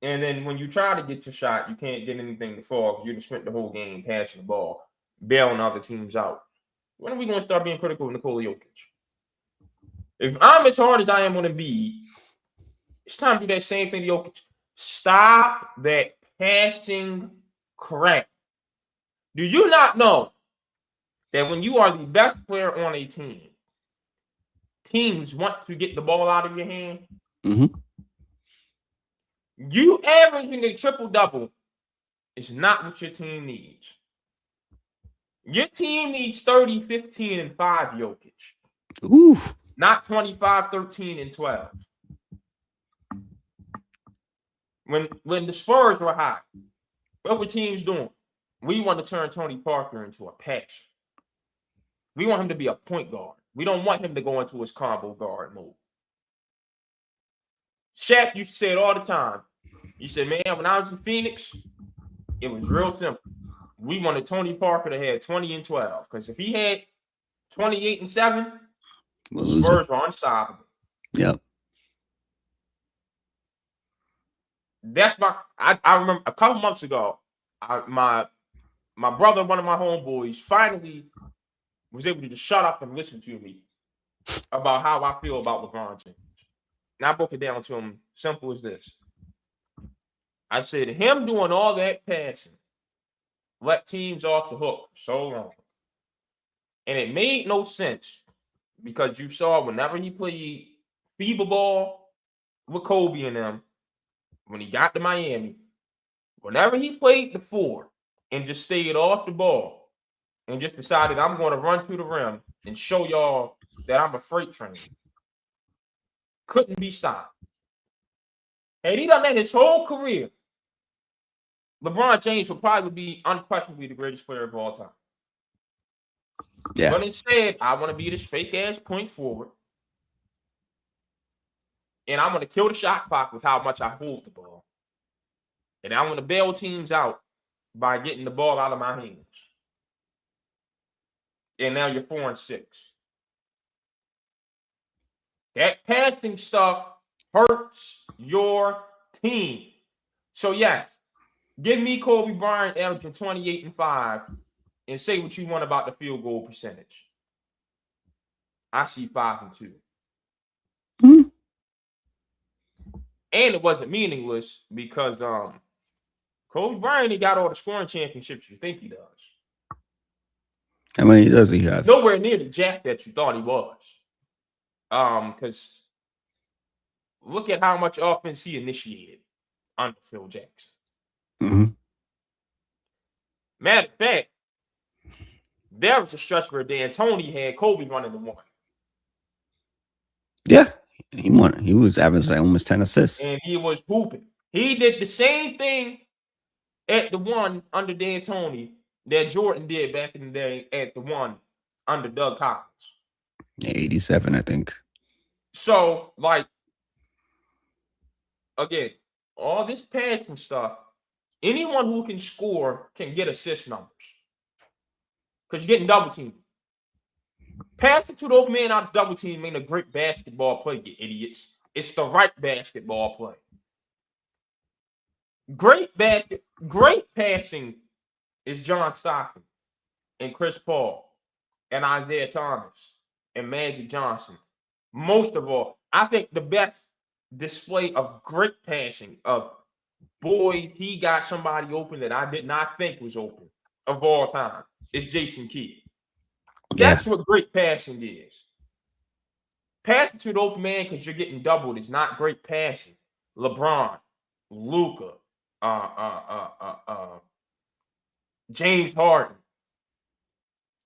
And then when you try to get your shot, you can't get anything to fall because you just spent the whole game passing the ball, bailing other teams out. When are we going to start being critical of Nikola Jokic? If I'm as hard as I am on Embiid, it's time to do that same thing to Jokic. Stop that passing crap. Do you not know that when you are the best player on a team, teams want to get the ball out of your hand? Mm-hmm. You averaging a triple-double is not what your team needs. Your team needs 30, 15, and 5 Jokic. Oof. Not 25, 13, and 12. When the Spurs were hot, what were teams doing? We want to turn Tony Parker into a patch. We want him to be a point guard. We don't want him to go into his combo guard move. Shaq used to say it all the time. He said, man, when I was in Phoenix, it was real simple. We wanted Tony Parker to have 20 and 12. Because if he had 28 and 7, the Spurs were unstoppable. Yep. That's I remember a couple months ago, my brother, one of my homeboys, finally was able to just shut up and listen to me about how I feel about LeBron James. Now I broke it down to him simple as this. I said him doing all that passing let teams off the hook for so long. And it made no sense because you saw whenever he played fever ball with Kobe and them, when he got to Miami, whenever he played the 4 and just stayed off the ball and just decided I'm going to run through the rim and show y'all that I'm a freight train, couldn't be stopped. Had he done that his whole career, LeBron James would probably be unquestionably the greatest player of all time. Yeah. But instead, I want to be this fake ass point forward. And I'm going to kill the shot clock with how much I hold the ball. And I'm going to bail teams out by getting the ball out of my hands. And now you're 4-6. That passing stuff hurts your team. So yes, give me Kobe Bryant averaging 28-5 and say what you want about the field goal percentage. I see 5-2. Mm-hmm. And it wasn't meaningless because Kobe Bryant, he got all the scoring championships you think he does. How many does he have? Nowhere near the jack that you thought he was. Because look at how much offense he initiated under Phil Jackson. Mm-hmm. Matter of fact, there was a stretch where D'Antoni had Kobe running the 1. Yeah, he won. He was averaging like almost 10 assists. And he was hooping. He did the same thing at the 1 under D'Antoni that Jordan did back in the day at the 1 under Doug Collins. 87, I think. So, like, again, all this passing stuff, anyone who can score can get assist numbers. Because you're getting double teamed. Passing to the open man out of double team ain't a great basketball play, you idiots. It's the right basketball play. Great passing is John Stockton and Chris Paul and Isaiah Thomas and Magic Johnson. Most of all, I think the best display of great passing of, boy, he got somebody open that I did not think was open of all time is Jason Kidd. That's what great passing is. Passing to the open man because you're getting doubled is not great passing. LeBron, Luka, James Harden,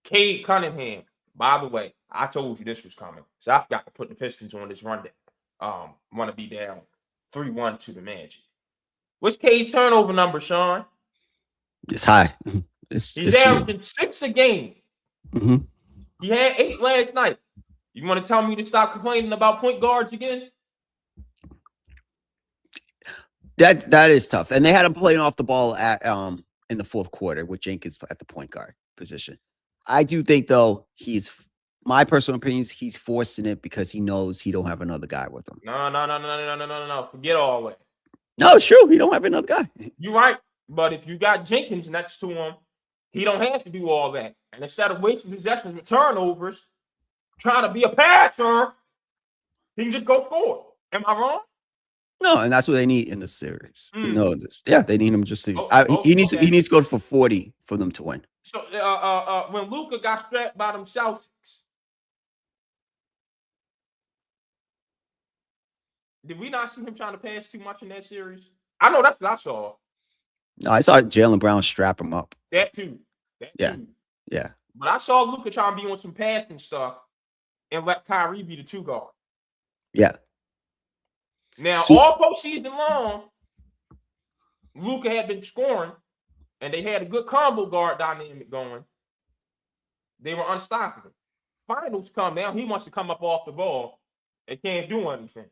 Cade Cunningham. By the way, I told you this was coming, so I forgot to put the Pistons on this rundown. Want to be down 3-1 to the Magic. What's Cade's turnover number, Sean? It's high. He's averaging 6 a game. Mm-hmm. He had 8 last night. You want to tell me to stop complaining about point guards again? That is tough. And they had him playing off the ball at in the fourth quarter with Jenkins at the point guard position. I do think, though, my personal opinion is he's forcing it because he knows he don't have another guy with him. No. Forget all that. No, it's true. He don't have another guy. You're right. But if you got Jenkins next to him, he don't have to do all that. And instead of wasting possessions with turnovers, trying to be a passer, he can just go score. Am I wrong? No, and that's what they need in the series. No, they need him just to. He needs to go for 40 for them to win. So when Luka got strapped by them Celtics, did we not see him trying to pass too much in that series? I know that's what I saw. No, I saw Jaylen Brown strap him up. That too. Yeah. But I saw Luka trying to be on some passing stuff and let Kyrie be the 2 guard. Yeah. Now, all postseason long, Luka had been scoring, and they had a good combo guard dynamic going. They were unstoppable. Finals come now, he wants to come up off the ball and can't do anything.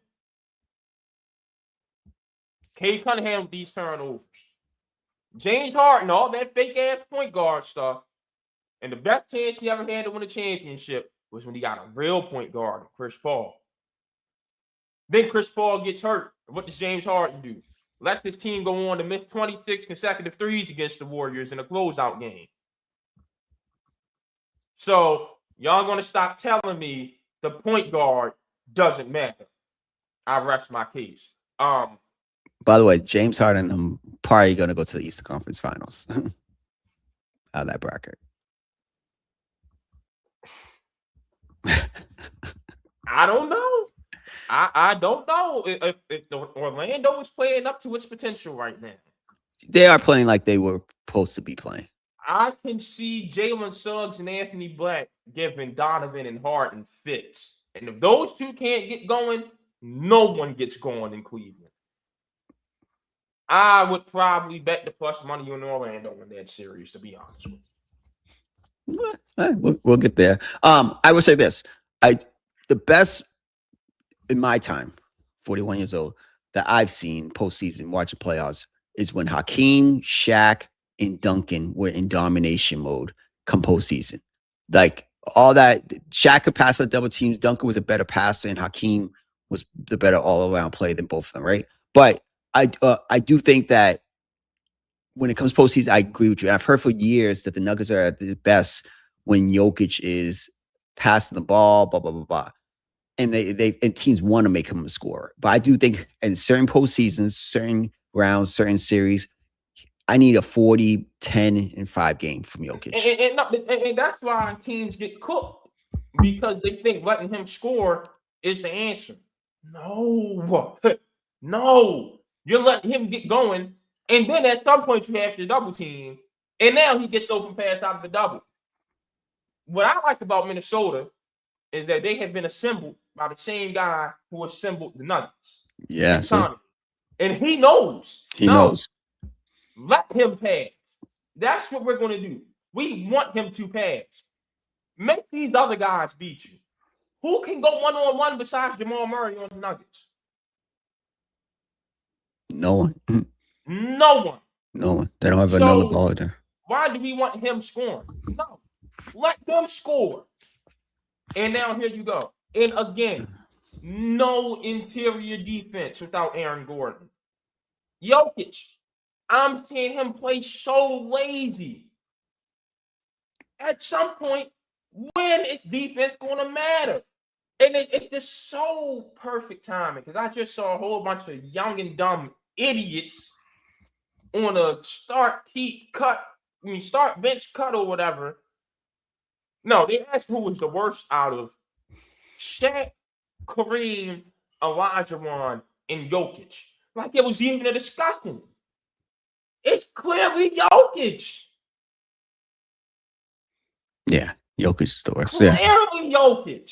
Cade Cunningham with these turnovers. James Harden, all that fake-ass point guard stuff, and the best chance he ever had to win a championship was when he got a real point guard, Chris Paul. Then Chris Paul gets hurt. What does James Harden do? Lets his team go on to miss 26 consecutive threes against the Warriors in a closeout game. So y'all going to stop telling me the point guard doesn't matter. I rest my case. By the way, James Harden, I'm probably going to go to the Eastern Conference Finals out of that bracket. I don't know. I don't know if Orlando is playing up to its potential right now. They are playing like they were supposed to be playing. I can see Jalen Suggs and Anthony Black giving Donovan and Harden fits. And if those two can't get going, no one gets going in Cleveland. I would probably bet the plus money on Orlando in that series, to be honest with you. We'll get there. I would say this. The best in my time, 41 years old, that I've seen postseason watching playoffs is when Hakeem, Shaq, and Duncan were in domination mode come postseason. Like all that, Shaq could pass the double teams. Duncan was a better passer, and Hakeem was the better all-around player than both of them, right? But I do think that when it comes postseason, I agree with you. And I've heard for years that the Nuggets are at the best when Jokic is passing the ball, blah, blah, blah, blah. And and teams want to make him a scorer. But I do think in certain postseasons, certain rounds, certain series, I need a 40, 10, and 5 game from Jokic. And that's why teams get cooked, because they think letting him score is the answer. No. No. You're letting him get going, and then at some point you have to double team, and now he gets open pass out of the double. What I like about Minnesota is that they have been assembled by the same guy who assembled the Nuggets. Yeah. And he knows. He knows. Let him pass. That's what we're going to do. We want him to pass. Make these other guys beat you. Who can go one-on-one besides Jamal Murray on the Nuggets? No one. No one. No one. They don't have another baller there. Why do we want him scoring? No. Let them score. And now here you go. And again, no interior defense without Aaron Gordon. Jokic, I'm seeing him play so lazy. At some point, when is defense going to matter? And it's just so perfect timing, because I just saw a whole bunch of young and dumb idiots on a start bench cut or whatever. No, they asked who was the worst out of Shaq, Kareem, Olajuwon, and Jokic. Like it was even a discussion. It's clearly Jokic. Yeah, Jokic is the worst. Clearly Jokic.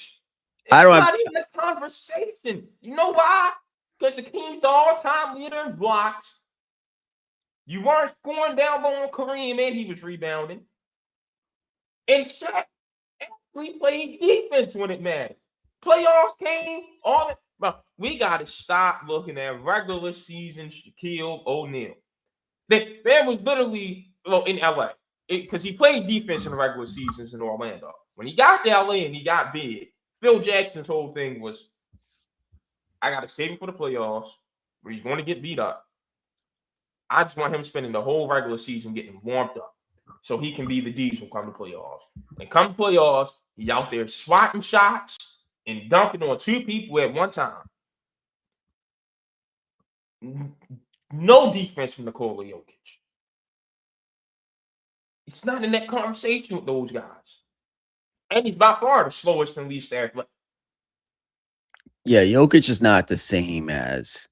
It's not even a conversation. You know why? Because Hakeem's the all-time leader in blocks. You weren't scoring down on Kareem, and he was rebounding. And Shaq actually played defense when it mattered. Playoffs came, all it. But we got to stop looking at regular season Shaquille O'Neal. There was literally, in LA, because he played defense in the regular seasons in Orlando. When he got to LA and he got big, Phil Jackson's whole thing was, I got to save him for the playoffs where he's going to get beat up. I just want him spending the whole regular season getting warmed up so he can be the Diesel come to playoffs. And come to playoffs, he's out there swatting shots and dunking on 2 people at one time. No defense from Nikola Jokic. It's not in that conversation with those guys. And he's by far the slowest and least athletic. Yeah, Jokic is not the same as,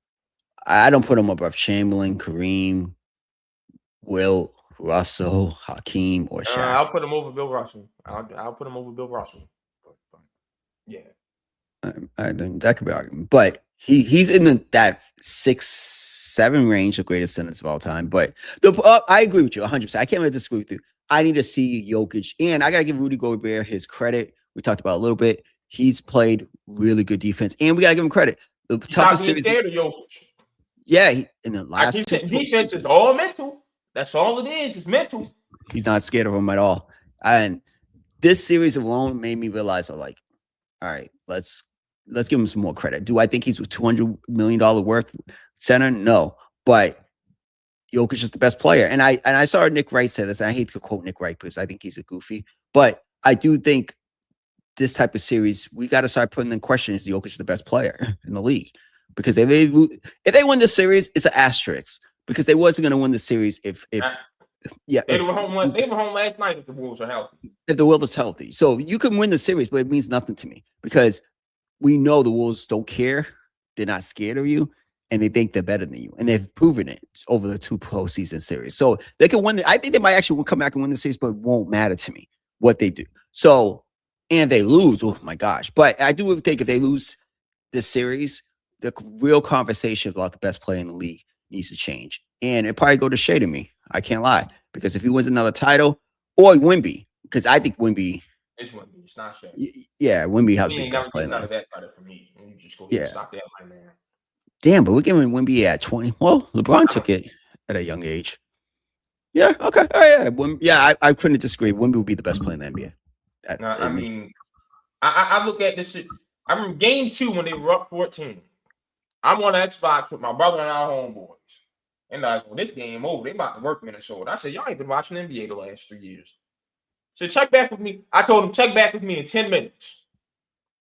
I don't put him above Chamberlain, Kareem, Wilt, Russell, Hakeem, or Shaq. I'll put him over Bill Russell. I'll put him over Bill Russell. Yeah. I think that could be an argument. But he's in that 6-7 range of greatest centers of all time. But I agree with you 100%. I can't really disagree with you. I need to see Jokic. And I got to give Rudy Gobert his credit. We talked about it a little bit. He's played really good defense. And we got to give him credit. The toughest series. Jokic. Yeah. In the last two defense is all mental. That's all it is. It's mental. He's not scared of him at all. And this series alone made me realize, I'm like, all right, let's give him some more credit. Do I think he's a $200 million worth center? No, but Jokic is the best player. And I saw Nick Wright say this. And I hate to quote Nick Wright because I think he's a goofy, but I do think this type of series, we got to start putting in question, is Jokic the best player in the league? because if they win the series, it's an asterisk because they wasn't going to win the series if they were home. They were home last night if the Wolves are healthy. If the Wolves is healthy, so you can win the series, but it means nothing to me because we know the Wolves don't care. They're not scared of you, and they think they're better than you, and they've proven it over the 2 postseason series. So they can win. I think they might actually come back and win the series, but it won't matter to me what they do. So, and they lose. Oh my gosh! But I do think if they lose this series, the real conversation about the best player in the league needs to change, and it probably go to Shea to me. I can't lie because if he wins another title or Wemby, because I think Wemby. It's Wemby. It's not Shea. Yeah, Wemby has the best player. None of that credit for me. You just go stop that right now. Damn, but we're giving Wemby at 20. Well, LeBron took it at a young age. Yeah, okay. Oh, yeah. I couldn't disagree. Wemby would be the best player in the NBA. I look at this shit. I remember game 2 when they were up 14. I'm on Xbox with my brother and our homeboys. And like, well, this game over. They about to work Minnesota. I said, y'all ain't been watching NBA the last 3 years. So check back with me. I told him, check back with me in 10 minutes.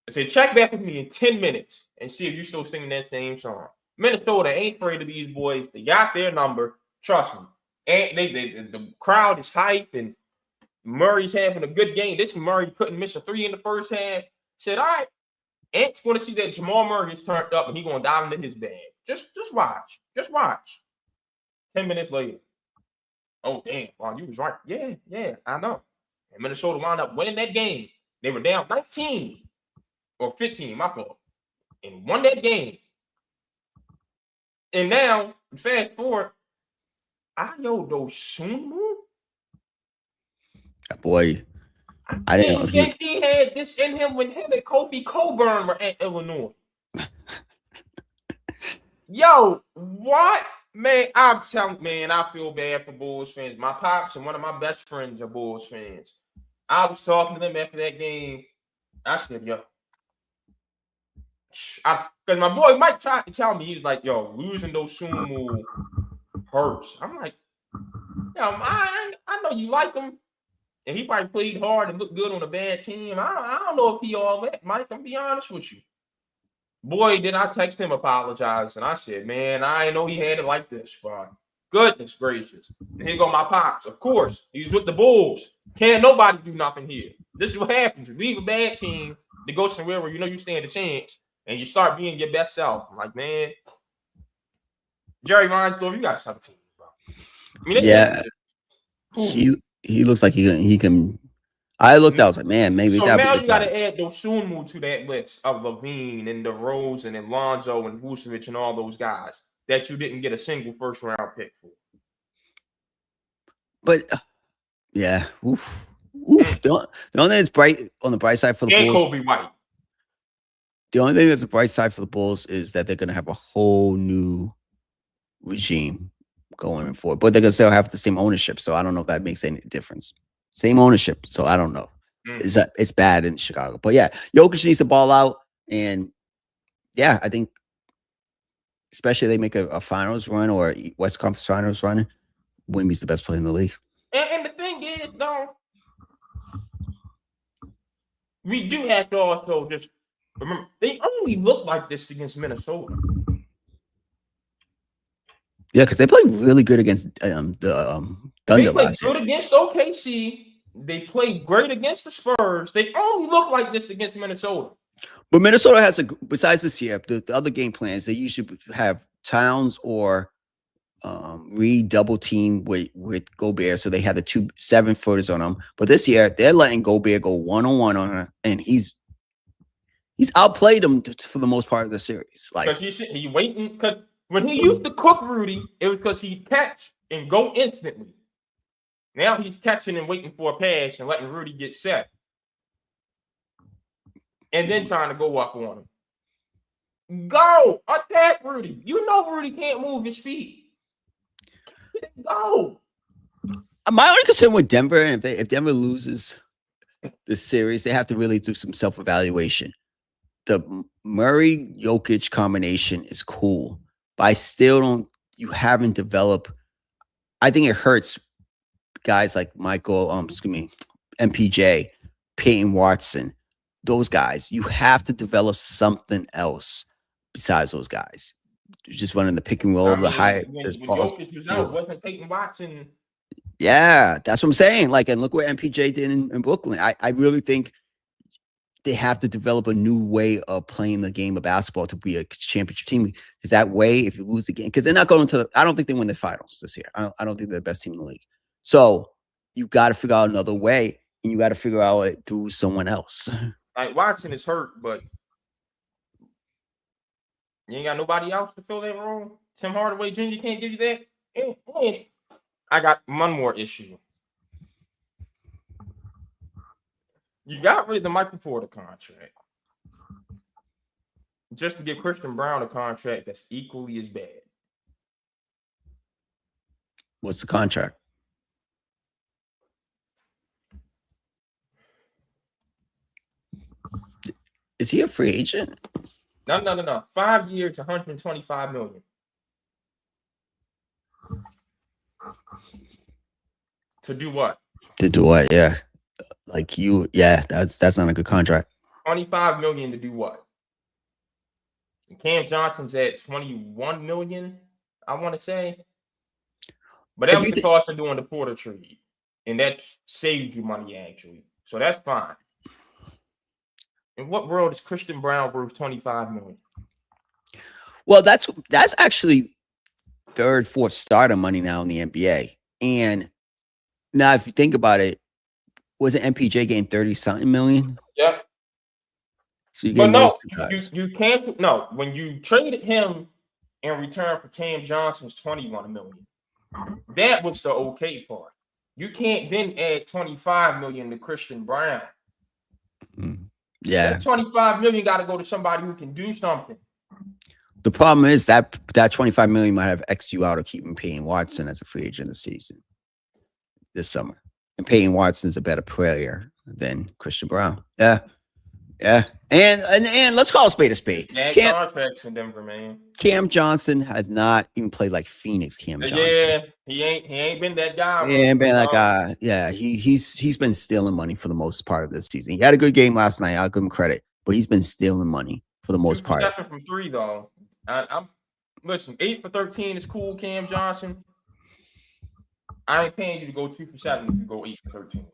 I said, check back with me in 10 minutes and see if you're still singing that same song. Minnesota ain't afraid of these boys. They got their number. Trust me. And the crowd is hype, and Murray's having a good game. This Murray couldn't miss a 3 in the first half. Said, all right, Ant's going to see that Jamal Murray is turned up, and he's going to dive into his bag. Just watch. Just watch. 10 minutes later. Oh, damn. Wow, you was right. Yeah, I know. And Minnesota wound up winning that game. They were down 19 or 15, my fault, and won that game. And now, fast forward, Ayo Dosunmu? Boy, I didn't know. He had this in him when him and Kofi Coburn were at Illinois. Yo, what? Man, I'm telling man, I feel bad for Bulls fans. My pops and one of my best friends are Bulls fans. I was talking to them after that game. I said, yo. Because my boy Mike tried to tell me, he's like, yo, losing Dosunmu hurts. I'm like, yo, I know you like him. And he probably played hard and looked good on a bad team. I don't know if he all that, Mike. I'm be honest with you. Boy, did I text him apologize. And I said, man, I didn't know he had it like this, bro. Goodness gracious. And here go my pops. Of course, he's with the Bulls. Can't nobody do nothing here. This is what happens. You leave a bad team to go somewhere where you know you stand a chance, and you start being your best self. I'm like, man, Jerry Reinsdorf, you got 17, bro. I mean, yeah, he looks like he can. I looked out, I was like, man, maybe so that. Now you got to add Dosunmu to that list of Levine and DeRozan and Lonzo and Vucevic and all those guys that you didn't get a single first round pick for. But yeah, oof. The only thing that's bright on the bright side for the Bulls. Kobe White. The only thing that's a bright side for the Bulls is that they're going to have a whole new regime going forward, but they're going to still have the same ownership. So I don't know if that makes any difference. Same ownership. So I don't know. It's bad in Chicago, but yeah, Jokic needs to ball out. And yeah, I think especially if they make a finals run or West Conference finals run, Wemby's the best player in the league. And the thing is, though, we do have to also just remember, they only look like this against Minnesota. Yeah, because they played really good against the Thunder last year. They played good against OKC. They played great against the Spurs. They only look like this against Minnesota. But Minnesota has besides this year, the other game plans, they usually have Towns or Reed double team with Gobert. So they had the 2 7-footers on them. But this year, they're letting Gobert go 1-on-1 on her, and he's outplayed him for the most part of the series. Like he waiting, because when he used to cook Rudy, it was because he'd catch and go instantly. Now he's catching and waiting for a pass and letting Rudy get set. And then trying to go up on him. Go! Attack Rudy. You know Rudy can't move his feet. Go! My only concern with Denver, and if Denver loses this series, they have to really do some self-evaluation. The Murray-Jokic combination is cool, but I still you haven't developed. I think it hurts guys like Michael, MPJ, Peyton Watson, those guys. You have to develop something else besides those guys. Just running the pick and roll, I the mean, high. when Jokic was out, wasn't Peyton Watson? Yeah, that's what I'm saying. Like, and look what MPJ did in Brooklyn. I really think they have to develop a new way of playing the game of basketball to be a championship team. Because that way, if you lose the game, because they're not going to, I don't think they win the finals this year. I don't think they're the best team in the league. So you got to figure out another way, and you got to figure out it through someone else. Like Watson is hurt, but you ain't got nobody else to fill that role. Tim Hardaway Jr. can't give you that. And I got one more issue. You got rid of the Michael Porter contract just to give Christian Brown a contract that's equally as bad. What's the contract? Is he a free agent? No. 5 years, $125 million. To do what? To do what? Yeah. Like you, yeah, that's not a good contract. $25 million to do what? And Cam Johnson's at $21 million, I want to say. But that was the cost of doing the Porter trade. And that saved you money, actually. So that's fine. In what world is Christian Brown worth $25 million? Well, that's actually third, fourth starter money now in the NBA. And now if you think about it, wasn't MPJ getting 30-something million? Yeah. So but no, you can't. No, when you traded him in return for Cam Johnson's $21 million, that was the okay part. You can't then add $25 million to Christian Brown. Yeah, that $25 million got to go to somebody who can do something. The problem is that $25 million might have X you out of keeping Peyton Watson as a free agent this season, this summer. And Peyton Watson's a better player than Christian Brown. Yeah. And let's call a spade a spade. Contracts in Denver, man. Cam Johnson has not even played like Phoenix Cam Johnson. Yeah, he ain't been that guy. He ain't been that guy. Yeah, he's been stealing money for the most part of this season. He had a good game last night. I'll give him credit, but he's been stealing money for the most part. From three though. I'm listen. 8 for 13 is cool, Cam Johnson. I ain't paying you to go 2 for 7 if you go 8 for 13.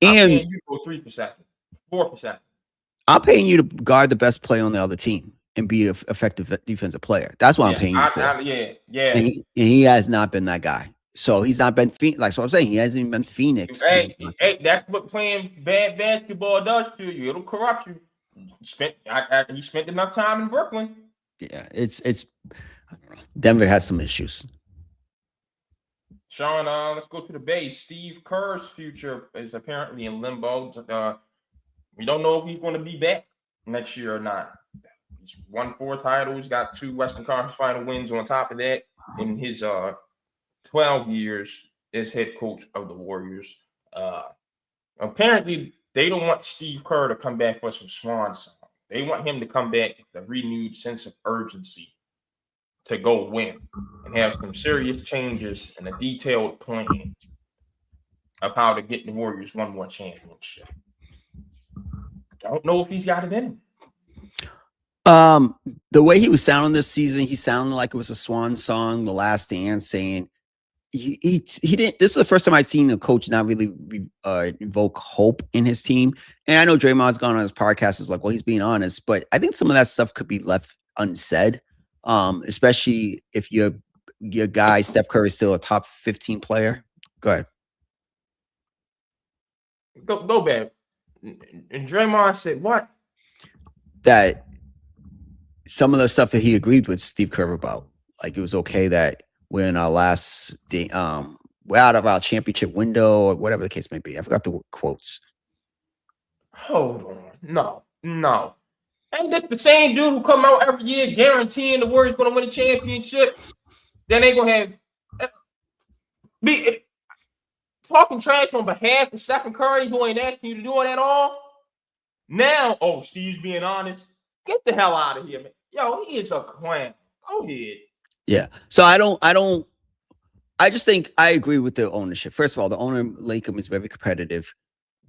I'm paying you to go 3 for 7, 4 for 7. I'm paying you to guard the best player on the other team and be an effective defensive player. That's what I'm paying you for. Yeah. And he has not been that guy. So he's not been like. So I'm saying he hasn't even been Phoenix. Hey, that's what playing bad basketball does to you. It'll corrupt you. You spent enough time in Brooklyn. Yeah, it's. I don't know. Denver has some issues. Sean, let's go to the base. Steve Kerr's future is apparently in limbo. We don't know if he's going to be back next year or not. He's won 4 titles, got 2 Western Conference Final wins on top of that in his 12 years as head coach of the Warriors. Apparently, they don't want Steve Kerr to come back for some swan song. They want him to come back with a renewed sense of urgency to go win and have some serious changes and a detailed plan of how to get the Warriors one more championship. Don't know if he's got it in him. The way he was sounding this season, he sounded like it was a swan song, The Last Dance, saying he didn't. This is the first time I've seen a coach not really invoke hope in his team. And I know Draymond's gone on his podcast is like, well, he's being honest, but I think some of that stuff could be left unsaid, especially if your guy Steph Curry is still a top 15 player. Go ahead. Go back. And Draymond said what? That some of the stuff that he agreed with Steve Kerr about, like it was okay that we're in our last day, we're out of our championship window or whatever the case may be. I forgot the quotes. Hold on. No. Ain't this the same dude who come out every year guaranteeing the Warriors going to win a championship? Then they going to have talking trash on behalf of Stephen Curry, who ain't asking you to do it at all. Now, Steve's being honest. Get the hell out of here, man. Yo, he is a clown. Go ahead. Yeah. So I just think I agree with the ownership. First of all, the owner, Lakem, is very competitive.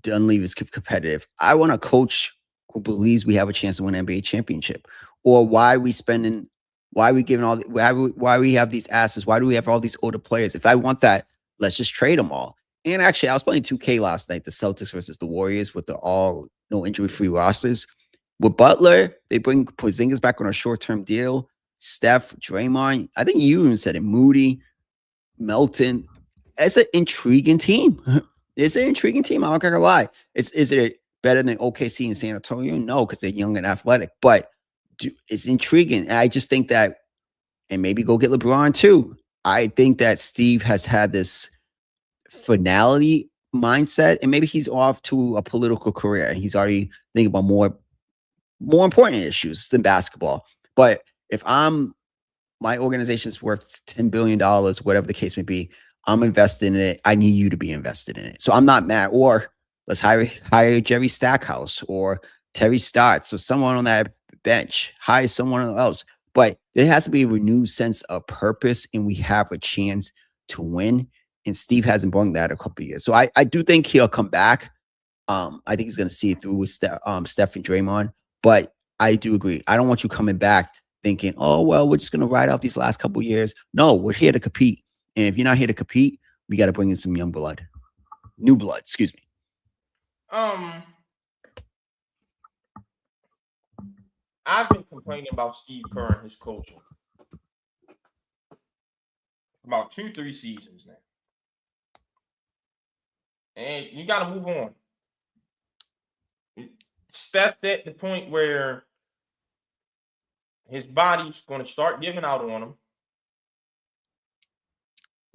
Dunleavy is competitive. I want a coach who believes we have a chance to win an NBA championship. or why are we spending? Why are we giving all? Why we have these assets? Why do we have all these older players? If I want that, let's just trade them all. And actually, I was playing 2K last night, the Celtics versus the Warriors, with the all no injury free rosters. With Butler, they bring Porzingis back on a short term deal. Steph, Draymond, I think you even said it. Moody, Melton. It's an intriguing team. It's an intriguing team. I'm not gonna lie. Is it better than OKC and San Antonio? No, because they're young and athletic. But it's intriguing. And I just think that, and maybe go get LeBron too. I think that Steve has had this finality mindset, and maybe he's off to a political career, and he's already thinking about more important issues than basketball. But if my organization's worth $10 billion, whatever the case may be, I'm invested in it. I need you to be invested in it. So I'm not mad. Or let's hire Jerry Stackhouse or Terry Stotts or someone on that bench. Hire someone else. But there has to be a renewed sense of purpose, and we have a chance to win. And Steve hasn't brought that a couple of years. So I do think he'll come back. I think he's going to see it through with Steph and Draymond. But I do agree. I don't want you coming back thinking, oh, well, we're just going to ride out these last couple of years. No, we're here to compete. And if you're not here to compete, we got to bring in some young blood. New blood, excuse me. I've been complaining about Steve Kerr and his coaching about 2-3 seasons now. And you got to move on. Steph's at the point where his body's going to start giving out on him.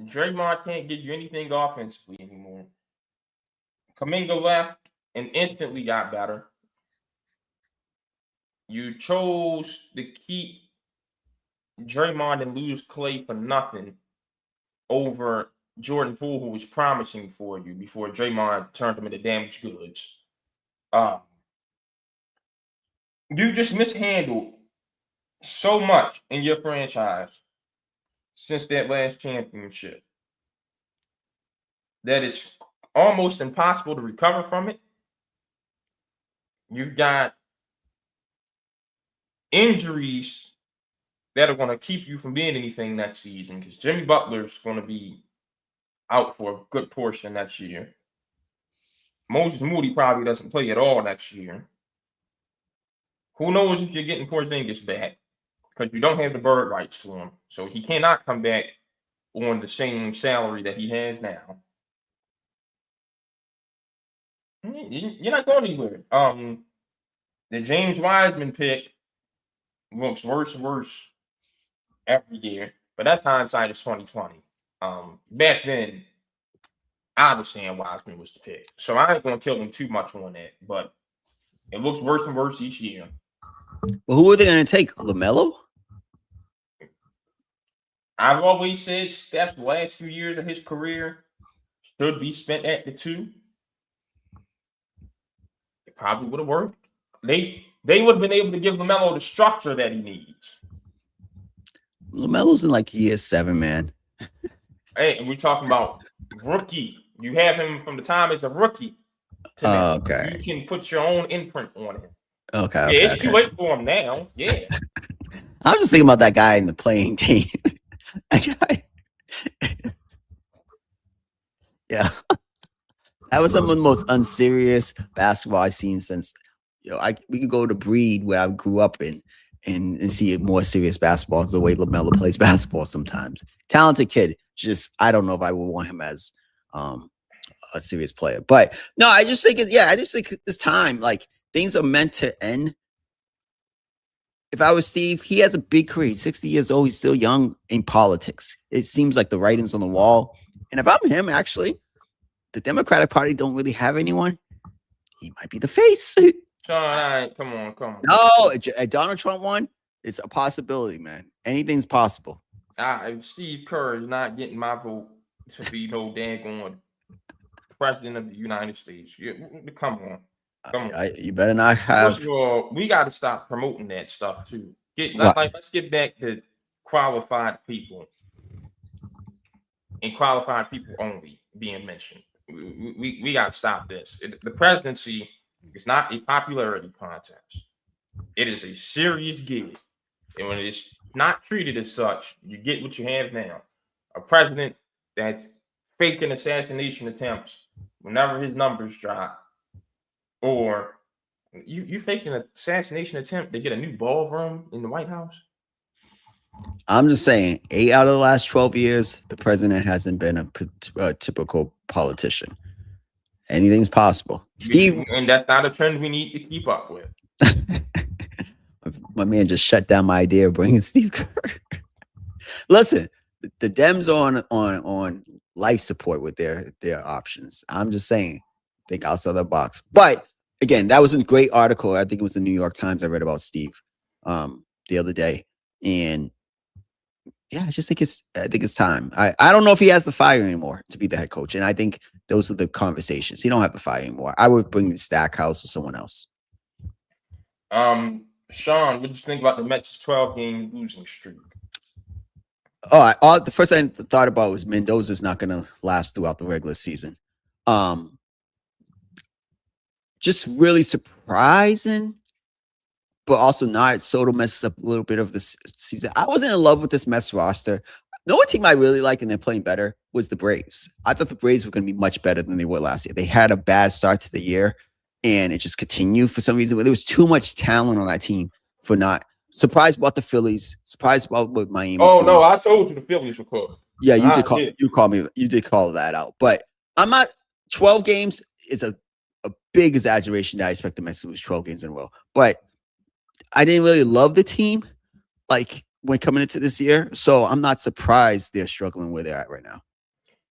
Draymond can't give you anything offensively anymore. Kuminga left and instantly got better. You chose to keep Draymond and lose Clay for nothing over Jordan Poole, who was promising for you before Draymond turned him into damaged goods. You just mishandled so much in your franchise since that last championship that it's almost impossible to recover from it. You've got injuries that are going to keep you from being anything next season, because Jimmy Butler's going to be out for a good portion next year. Moses Moody probably doesn't play at all next year. Who knows if you're getting Porzingis back, because you don't have the bird rights to him. So he cannot come back on the same salary that he has now. You're not going anywhere. The James Wiseman pick looks worse and worse every year, but that's hindsight is 2020. Back then, I was saying Wiseman was the pick, so I ain't gonna kill him too much on that. But it looks worse and worse each year. Well, who are they going to take? LaMelo? I've always said Steph's last few years of his career should be spent at the 2. It probably would have worked. They would have been able to give LaMelo the structure that he needs. LaMelo's in like year 7, man. Hey, and we're talking about rookie. You have him from the time as a rookie to now. Okay. You can put your own imprint on him. Okay. Yeah, it's too late for him now. Yeah. I'm just thinking about that guy in the playing team. Yeah. That was some of the most unserious basketball I've seen since, we could go to Breed, where I grew up in, and see more serious basketball, the way LaMelo plays basketball sometimes. Talented kid. Just, I don't know if I would want him as a serious player. But no, I just think it's time. Like, things are meant to end. If I was Steve, he has a big career. He's 60 years old. He's still young in politics. It seems like the writing's on the wall. And if I'm him, actually, the Democratic Party don't really have anyone. He might be the face. Sean, come on. No, Donald Trump won. It's a possibility, man. Anything's possible. Steve Kerr is not getting my vote to be no daggone president of the United States. Come on. You better not have. First of all, we got to stop promoting that stuff too. Let's get back to qualified people and qualified people only being mentioned. We got to stop this. The presidency is not a popularity contest. It is a serious gig. And when it's not treated as such, you get what you have now. A president that's faking assassination attempts whenever his numbers drop. Or you faking an assassination attempt to get a new ballroom in the White House? I'm just saying, 8 out of the last 12 years, the president hasn't been a typical politician. Anything's possible. Steve, And that's not a trend we need to keep up with. my man just shut down my idea of bringing Steve Kerr. Listen, the Dems on life support with their options. I'm just saying, think outside the box. But again, that was a great article. I think it was the New York Times I read about Steve the other day, and yeah, I think it's time. I don't know if he has the fire anymore to be the head coach, and I think those are the conversations. He don't have the fire anymore. I would bring the Stackhouse or someone else. Sean, what do you think about the Mets' 12-game losing streak? The first thing I thought about was Mendoza's not going to last throughout the regular season. Just really surprising, but also not. Soto messes up a little bit of this season. I wasn't in love with this Mets roster. The only team I really like and they're playing better was the Braves. I thought the Braves were going to be much better than they were last year. They had a bad start to the year, and it just continued for some reason. But there was too much talent on that team for not. Surprised about the Phillies. Surprised about what Miami. Oh no, I told you the Phillies were cooked. Yeah, you did call. You called me. You did call that out. But I'm not. 12 games is a big exaggeration that I expect the Mets to lose 12 games in a row. But I didn't really love the team, like when coming into this year. So I'm not surprised they're struggling where they're at right now.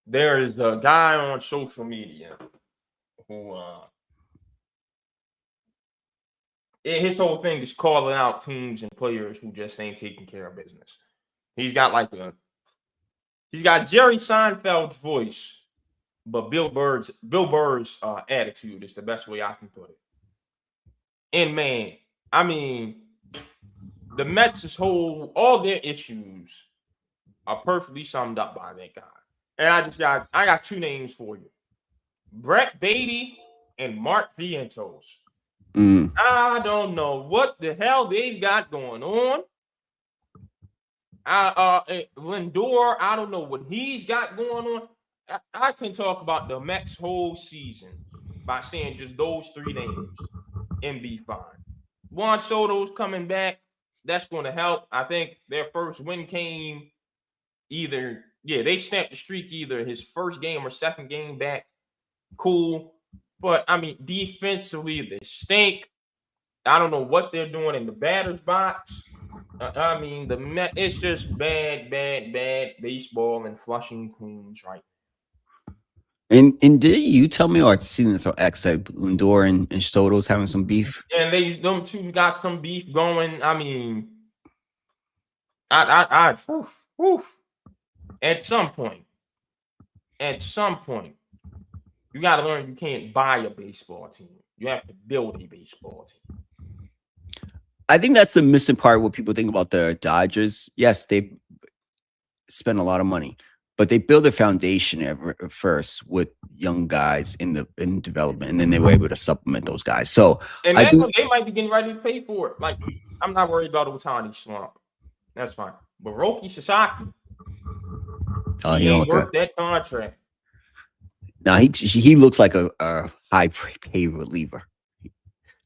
There is a guy on social media who his whole thing is calling out teams and players who just ain't taking care of business. He's got Jerry Seinfeld's voice, but Bill Burr's attitude is the best way I can put it. And man, I mean, the Mets' all their issues are perfectly summed up by that guy. And I got two names for you: Brett Beatty and Mark Vientos. I don't know what the hell they've got going on. Lindor, I don't know what he's got going on. I can talk about the Mets whole season by saying just those three names and be fine. Juan Soto's coming back. That's going to help. I think their first win came they snapped the streak either his first game or second game back. Cool. But, I mean, defensively, they stink. I don't know what they're doing in the batter's box. I mean, the Mets, it's just bad baseball and Flushing, Queens right now. And did you tell me, or seen this on X, that Lindor and Soto's having some beef? And them two got some beef going. I mean, at some point, you got to learn you can't buy a baseball team. You have to build a baseball team. I think that's the missing part. What people think about the Dodgers. Yes, they spend a lot of money, but they build a foundation first with young guys in development, and then they were able to supplement those guys. So they might be getting ready to pay for it. Like, I'm not worried about Ohtani slump. That's fine. But Roki Sasaki, he ain't worth that contract. No, he looks like a high pay reliever.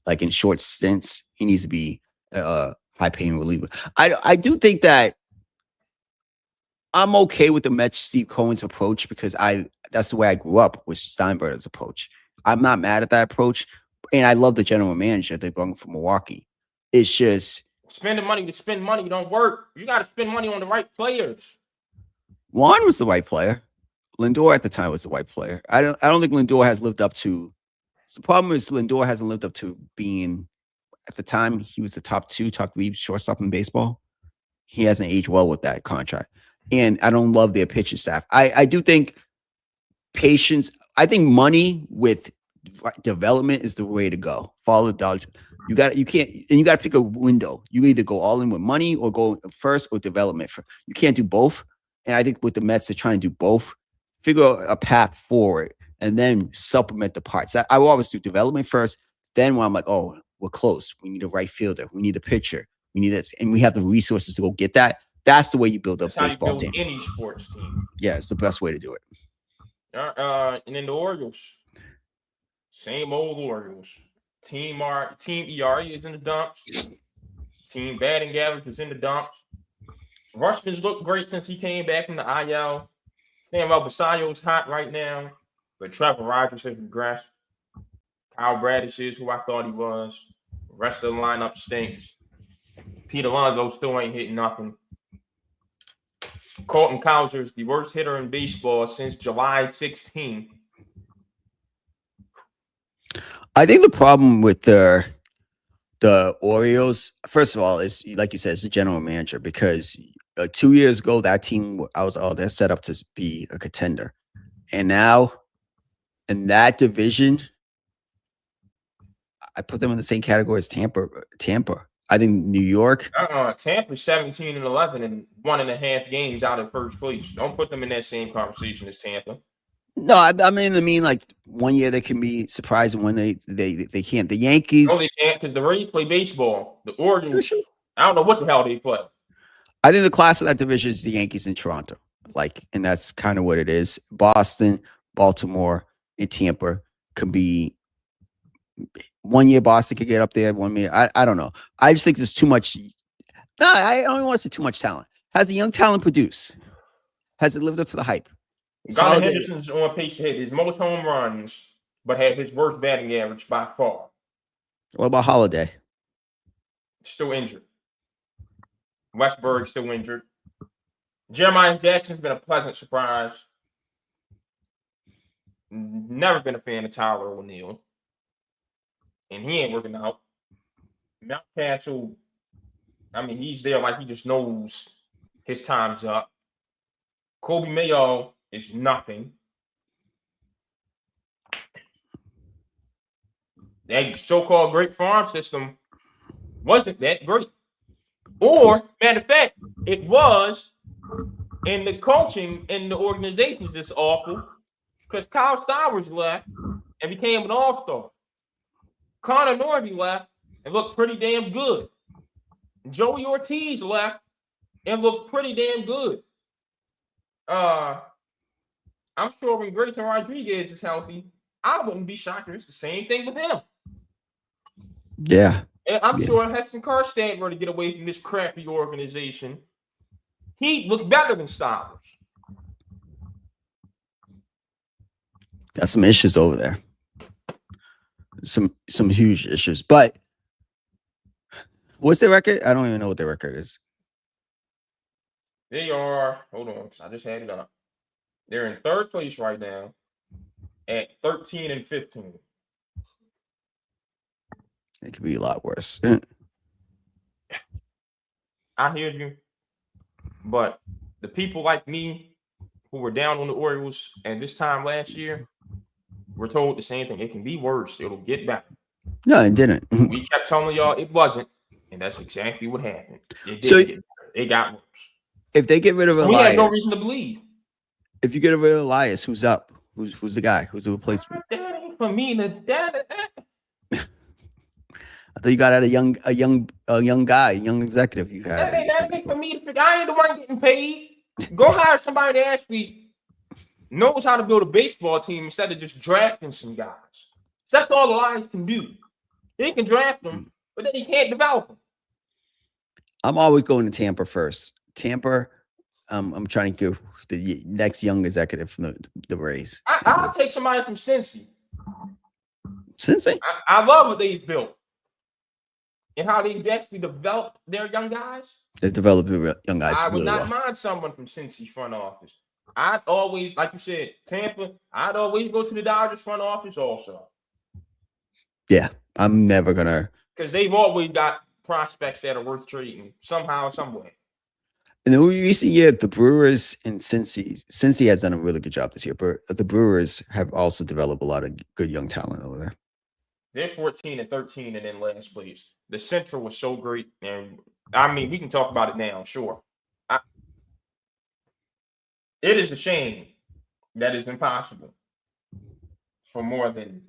Like in short stints, he needs to be a high paying reliever. I do think that I'm okay with the Mets Steve Cohen's approach because that's the way I grew up with Steinbrenner's approach. I'm not mad at that approach, and I love the general manager they brought from Milwaukee. It's just spending money to spend money don't work. You got to spend money on the right players. Juan was the right player. Lindor at the time was the right player. I don't think Lindor has lived up to. The problem is Lindor hasn't lived up to being. At the time, he was the top 3 shortstop in baseball. He hasn't aged well with that contract. And I don't love their pitching staff. I do think patience. I think money with development is the way to go. Follow the Dodgers. You got to pick a window. You either go all in with money or go first or development. You can't do both. And I think with the Mets, they're trying to do both. Figure out a path forward and then supplement the parts. I will always do development first. Then when I'm like, oh, we're close. We need a right fielder. We need a pitcher. We need this, and we have the resources to go get that. That's the way you build a That's how you baseball build team. any sports team. Yeah, it's the best way to do it. And then the Orioles, same old Orioles. Team ERA is in the dumps. Team batting average is in the dumps. Rushman's looked great since he came back from the IL. Sam Basayo's hot right now, but Trevor Rogers has regressed. Kyle Bradish is who I thought he was. The rest of the lineup stinks. Pete Alonso still ain't hitting nothing. Colton Cowser is the worst hitter in baseball since July 16. I think the problem with the Orioles, first of all, is like you said, it's the general manager, because 2 years ago that team, I was they're set up to be a contender, and now in that division, I put them in the same category as Tampa. I think New York. Tampa's 17-11 and 1.5 games out of first place. Don't put them in that same conversation as Tampa. No, I mean, like 1 year they can be surprising when they can't. The Yankees. No, they can't, because the Rays play baseball. The Orioles, I don't know what the hell they play. I think the class of that division is the Yankees and Toronto. And that's kind of what it is. Boston, Baltimore, and Tampa could be 1 year. Boston could get up there 1 year. I don't know. I just think there's too much. No, I don't want to say too much talent. Has the young talent produced? Has it lived up to the hype? Gunnar Henderson's on pace to hit his most home runs, but had his worst batting average by far. What about Holiday? Still injured. Westberg still injured. Jeremiah Jackson's been a pleasant surprise. Never been a fan of Tyler O'Neill. And he ain't working out. Mountcastle, I mean, he's there like he just knows his time's up. Kobe Mayo is nothing. That so-called great farm system wasn't that great. Or, matter of fact, it was, and the coaching and the organization is just awful, because Kyle Stowers left and became an all-star. Connor Norby left and looked pretty damn good. Joey Ortiz left and looked pretty damn good. I'm sure when Grayson Rodriguez is healthy, I wouldn't be shocked if it's the same thing with him. Yeah. And I'm sure Heston Kjerstad were to get away from this crappy organization, he'd look better than Stowers. Got some issues over there. Some huge issues. But what's their record? I don't even know what their record is. They are, hold on, I just had it up. They're in third place right now at 13-15. It could be a lot worse. I hear you. But the people like me who were down on the Orioles and this time last year were told the same thing. It can be worse. It'll get better. No, it didn't. We kept telling y'all it wasn't, and that's exactly what happened. It didn't get better. It got worse. If they get rid of Elias, we had no reason to believe. If you get rid of Elias, who's up? Who's the guy? Who's the replacement? That ain't for me to I thought you got out a young guy, young executive. You had. That ain't for me. I ain't the one getting paid. Go hire somebody that actually knows how to build a baseball team instead of just drafting some guys. So that's all Elias can do. He can draft them, but then he can't develop them. I'm always going to Tampa first. Tampa, I'm trying to get the next young executive from the Rays. I'll take somebody from Cincy. Cincy? I love what they've built and how they've actually developed their young guys. They developed young guys. I would really not well. mind someone from Cincy's front office. I'd always, like you said, Tampa, I'd always go to the Dodgers front office also. Yeah, I'm never going to. Because they've always got prospects that are worth trading somehow, some way. In the recent year, the Brewers and Cincy has done a really good job this year, but the Brewers have also developed a lot of good young talent over there. They're 14-13 and in last place. The Central was so great, and I mean, we can talk about it now, sure. It is a shame that it's impossible for more than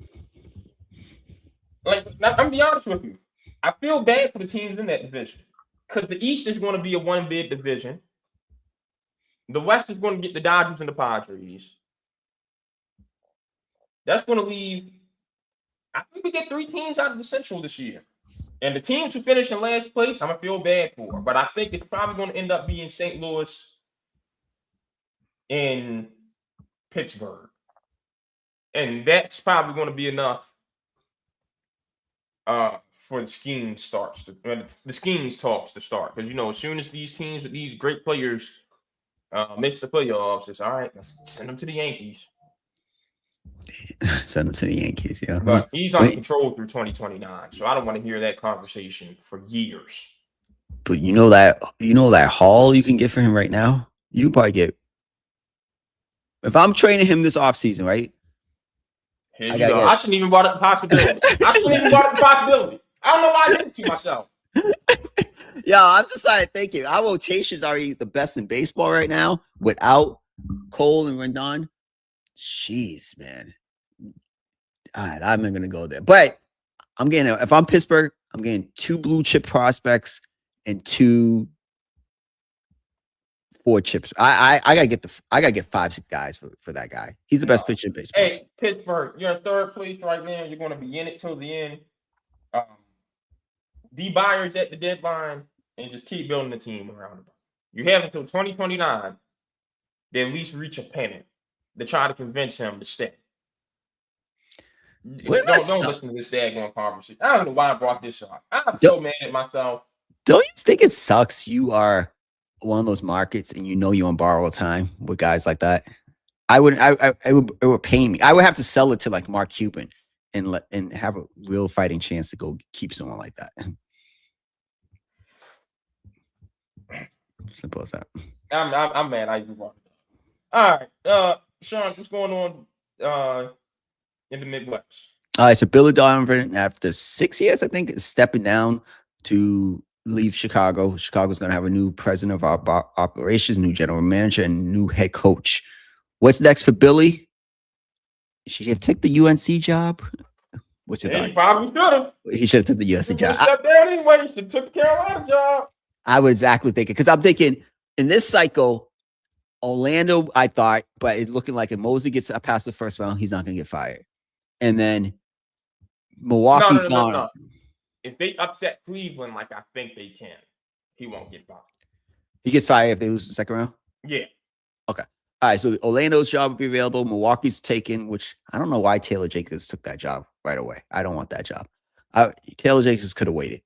Like, I'm gonna be honest with you. I feel bad for the teams in that division because the East is going to be a one bid division. The West is going to get the Dodgers and the Padres. That's going to leave. I think we get 3 teams out of the Central this year. And the teams who finish in last place, I'm going to feel bad for. But I think it's probably going to end up being St. Louis and Pittsburgh. And that's probably going to be enough for the scheme talks to start. Because, as soon as these teams with these great players miss the playoffs, it's all right, let's send them to the Yankees. Send them to the Yankees, yeah. But he's under control through 2029, so I don't want to hear that conversation for years. But that haul you can get for him right now, you probably get. If I'm training him this offseason, right? I shouldn't even brought up the possibility. I don't know why I did it to myself. Yeah, I'm just like thinking our rotations are the best in baseball right now without Cole and Rendon. Jeez, man. All right, I'm not gonna go there. But if I'm Pittsburgh, I'm getting 2 blue chip prospects and 2 4 chips. I gotta get 5-6 guys for that guy. He's the best pitcher in baseball. Hey, Pittsburgh, you're in 3rd place right now. You're gonna be in it till the end. Be buyers at the deadline and just keep building the team around them. You have until 2029 to at least reach a pennant to try to convince him to stay. Don't listen to this daggone conversation. I don't know why I brought this up. I'm so mad at myself. Don't you think it sucks? You are one of those markets, and you're on borrowed time with guys like that. It would pain me. I would have to sell it to like Mark Cuban and have a real fighting chance to go keep someone like that. Simple as that. I'm mad. I brought it up. All right, Sean, what's going on in the Midwest? All right, so Billy Donovan, after 6 years, I think, is stepping down to leave Chicago. Chicago's going to have a new president of operations, new general manager, and new head coach. What's next for Billy? Should he have taken the UNC job? What's your thought? He probably should have. He should have taken the UNC job. Shut down anyway. He should have took the Carolina job. I would exactly think it, because I'm thinking in this cycle, Orlando, I thought, but it's looking like if Mosley gets past the first round, he's not going to get fired. And then Milwaukee's gone. No. If they upset Cleveland like I think they can, he won't get fired. He gets fired if they lose the second round? Yeah. Okay. All right. So Orlando's job will be available. Milwaukee's taken, which I don't know why Taylor Jacobs took that job right away. I don't want that job. Taylor Jacobs could have waited.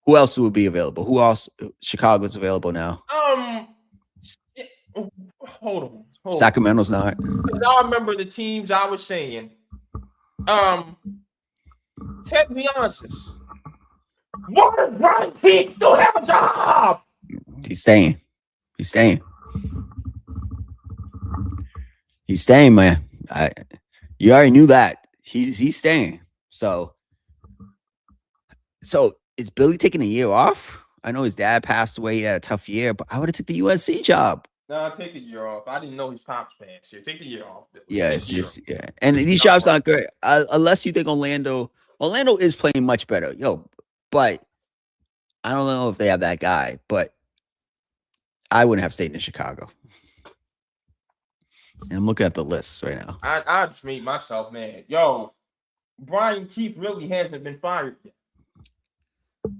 Who else would be available? Who else? Chicago's available now. Hold on. Sacramento's not. I remember the teams I was saying. Ted Leonsis. Why does Brian Keith still have a job? He's staying. He's staying, man. You already knew that. He's staying. So is Billy taking a year off? I know his dad passed away. He had a tough year, but I would have took the USC job. No, take the year off. I didn't know his pops passed here. Take the year off. Yeah. And these jobs aren't good unless you think Orlando is playing much better. But I don't know if they have that guy, but I wouldn't have stayed in Chicago. And I'm looking at the list right now. I just made myself mad. Brian Keith really hasn't been fired yet.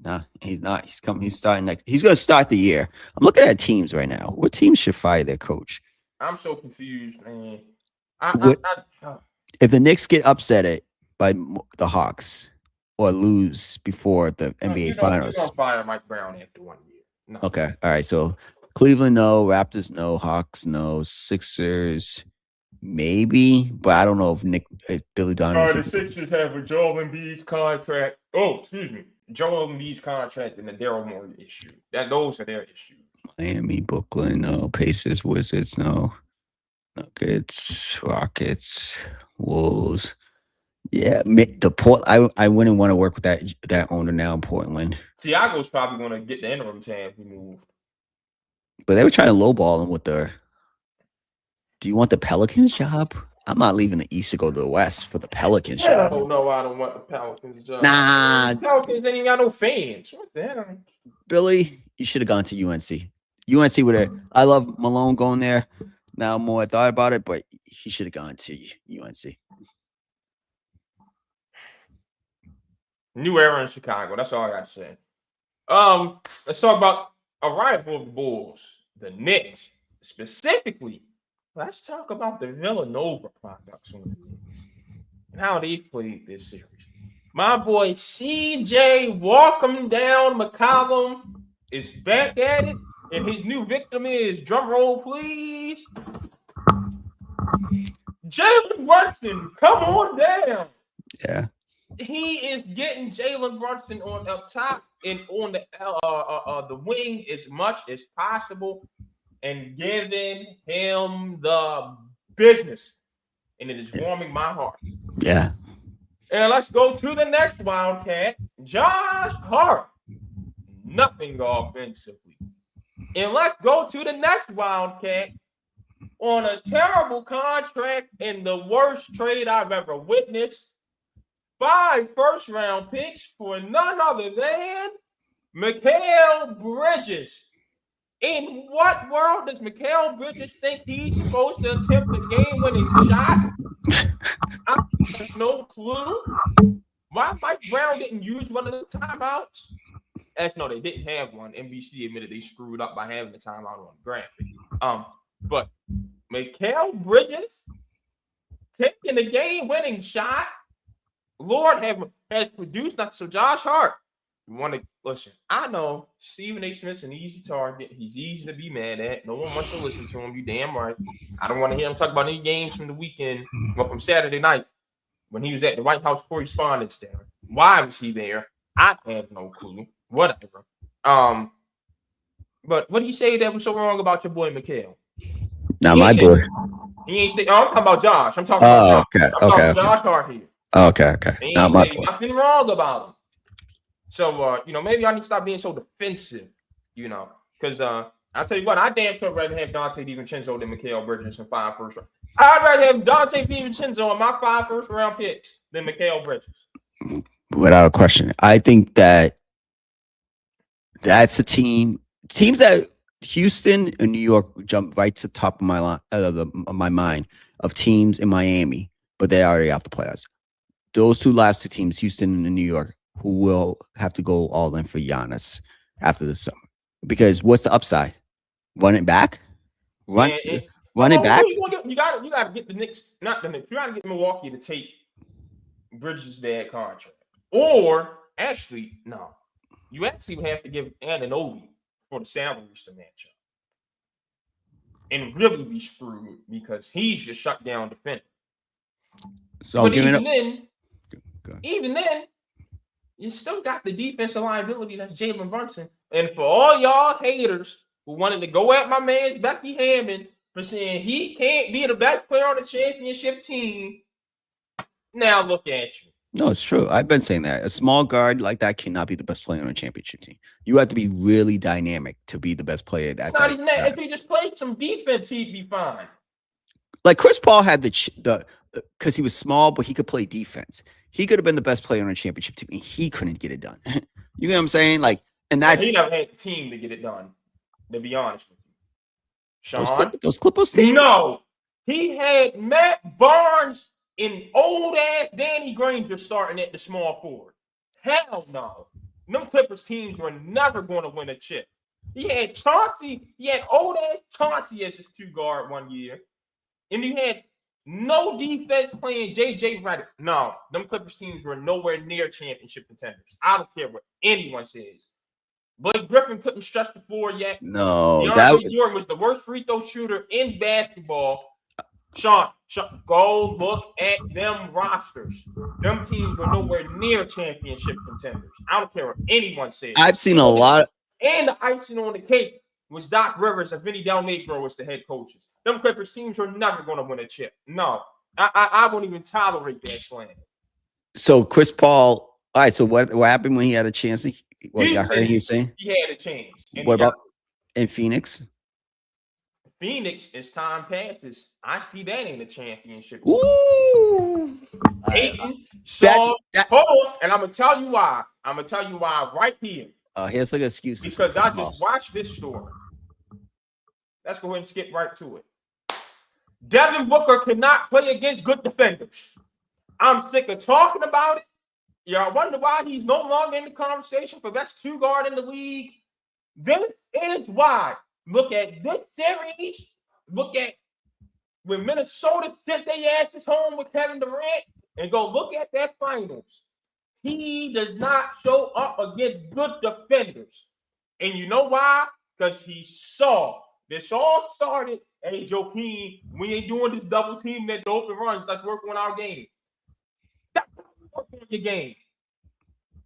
No, he's not. He's starting next. He's going to start the year. I'm looking at teams right now. What teams should fire their coach? I'm so confused, man. If the Knicks get upset by the Hawks or lose before the NBA Finals, you're gonna fire Mike Brown after 1 year. No. Okay. All right. So Cleveland, no. Raptors, no. Hawks, no. Sixers, maybe. But I don't know if Billy Donovan. The Sixers have a Joel Embiid's contract. Oh, excuse me. Joel Embiid's contract and the Daryl Morey issue. Those are their issues. Miami, Brooklyn, no. Pacers, Wizards, no. Nuggets, Rockets, Wolves. Yeah, I wouldn't want to work with that owner now in Portland. Thiago's probably going to get the interim tab removed. But they were trying to lowball him with their. Do you want the Pelicans job? I'm not leaving the East to go to the West for the Pelicans Hell job. no, I don't want the Pelicans job. Nah, Pelicans ain't even got no fans. What the hell? Billy, you should have gone to UNC. UNC would have. I love Malone going there. Now more I thought about it, but he should have gone to UNC. New era in Chicago. That's all I got to say. Let's talk about a rival of the Bulls, the Knicks. Specifically, let's talk about the Villanova products on the Knicks and how they played this series. My boy CJ Walk Down McCollum is back at it, and his new victim is, drum roll please, Jalen Brunson. Come on down. Yeah. He is getting Jalen Brunson on up top and on the wing as much as possible and giving him the business. And it is warming my heart. Yeah. And let's go to the next Wildcat, Josh Hart. Nothing offensively. And let's go to the next Wildcat on a terrible contract and the worst trade I've ever witnessed. 5 first-round picks for none other than Mikal Bridges. In what world does Mikal Bridges think he's supposed to attempt a game-winning shot? I have no clue. Why Mike Brown didn't use one of the timeouts? Actually, no, they didn't have one. NBC admitted they screwed up by having the timeout on the graphic. But Mikal Bridges taking a game-winning shot. Lord has produced nothing. So Josh Hart, you want to listen? I know Stephen A. Smith's an easy target. He's easy to be mad at. No one wants to listen to him. You damn right. I don't want to hear him talk about any games from the weekend or from Saturday night when he was at the White House Correspondents' Dinner. Why was he there? I have no clue. Whatever. But what did he say that was so wrong about your boy Mikal? Now my boy. He ain't. I'm talking about Josh. I'm talking about Josh. I'm talking about Josh Hart here. Okay. Not my boy. Nothing wrong about him. So, maybe I need to stop being so defensive, because I'll tell you what, I damn sure rather have Dante DiVincenzo than Mikal Bridges in 5 first round. I'd rather have Dante DiVincenzo on my 5 first round picks than Mikal Bridges. Without a question. I think that's a teams that Houston and New York jump right to the top of my mind of teams in Miami, but they're already out the playoffs. Those last two teams, Houston and New York, who will have to go all in for Giannis after the summer. Because what's the upside? Run it back? Run it back? You got to get the Knicks, not the Knicks. You got to get Milwaukee to take Bridges' bad contract. Or, actually, no. You actually have to give Anunoby for the salaries to match up. And really be screwed because he's just shut down defender. So even then, you still got the defensive liability that's Jalen Brunson. And for all y'all haters who wanted to go at my man Becky Hammond for saying he can't be the best player on the championship team, now look at you. No, it's true. I've been saying that. A small guard like that cannot be the best player on a championship team. You have to be really dynamic to be the best player. It's not even that. If he just played some defense, he'd be fine. Like Chris Paul had the because he was small, but he could play defense. He could have been the best player on a championship team, and he couldn't get it done. You know what I'm saying? Like, and that's he never had the team to get it done. To be honest with you, Sean, those Clippers teams. No, he had Matt Barnes and old ass Danny Granger starting at the small forward. Hell no, them Clippers teams were never going to win a chip. He had Chauncey. He had old ass Chauncey as his 2-guard one year, and he had no defense playing JJ Redick. No, them Clippers teams were nowhere near championship contenders. I don't care what anyone says. Blake Griffin couldn't stretch the floor yet. No, Jordan was the worst free throw shooter in basketball. Sean, go look at them rosters. Them teams were nowhere near championship contenders. I don't care what anyone says. I've seen a lot. And the icing on the cake was Doc Rivers and Vinny Del Negro was the head coaches. Them Clippers teams were never going to win a chip. No, I won't even tolerate that slander. So Chris Paul. All right. So what happened when he had a chance? I heard you saying he had a chance. What about in Phoenix? Phoenix, as time passes, I see that ain't a championship. Ooh. Aiton, Shaw, That- hold on, and I'm gonna tell you why. I'm gonna tell you why right here. Here's like excuses Because for I Chris just Paul. watched this story. Let's go ahead and skip right to it. Devin Booker cannot play against good defenders. I'm sick of talking about it. Y'all wonder why he's no longer in the conversation for best two guard in the league. This is why. Look at this series. Look at when Minnesota sent their asses home with Kevin Durant, and go look at that finals. He does not show up against good defenders. And you know why? Because he saw. This all started, hey, Joakim, we ain't doing this double team that open runs. Let's work on our game. That's work on your game.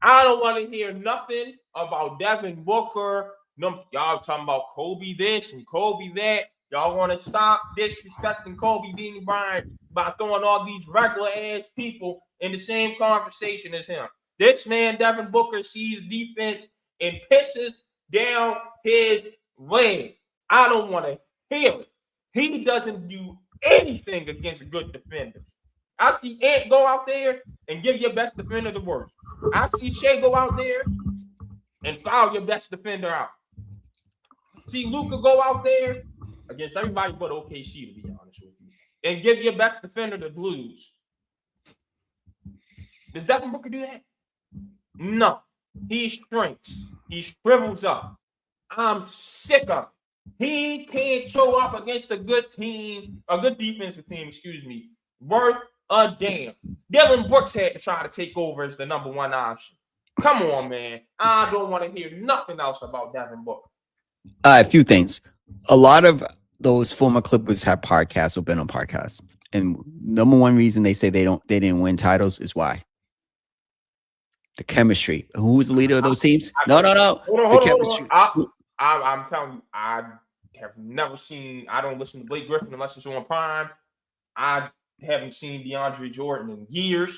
I don't want to hear nothing about Devin Booker. No, y'all talking about Kobe this and Kobe that. Y'all want to stop disrespecting Kobe Bean Bryant by throwing all these regular ass people in the same conversation as him. This man, Devin Booker, sees defense and pisses down his leg. I don't want to hear it. He doesn't do anything against good defenders. I see Ant go out there and give your best defender the work. I see Shea go out there and foul your best defender out. See Luka go out there against everybody but OKC, to be honest with you, and give your best defender the blues. Does Devin Booker do that? No. He shrinks. He shrivels up. I'm sick of it. He can't show up against a good team, a good defensive team, worth a damn. Dylan Brooks had to try to take over as the number one option. Come on, man. I don't want to hear nothing else about Devin Booker. A few things. A lot of those former Clippers have podcasts or been on podcasts. And number one reason they say they didn't win titles is why? The chemistry. Who was the leader of those teams? No. Hold on. I'm telling you, I have never seen. I don't listen to Blake Griffin unless it's on Prime. I haven't seen DeAndre Jordan in years.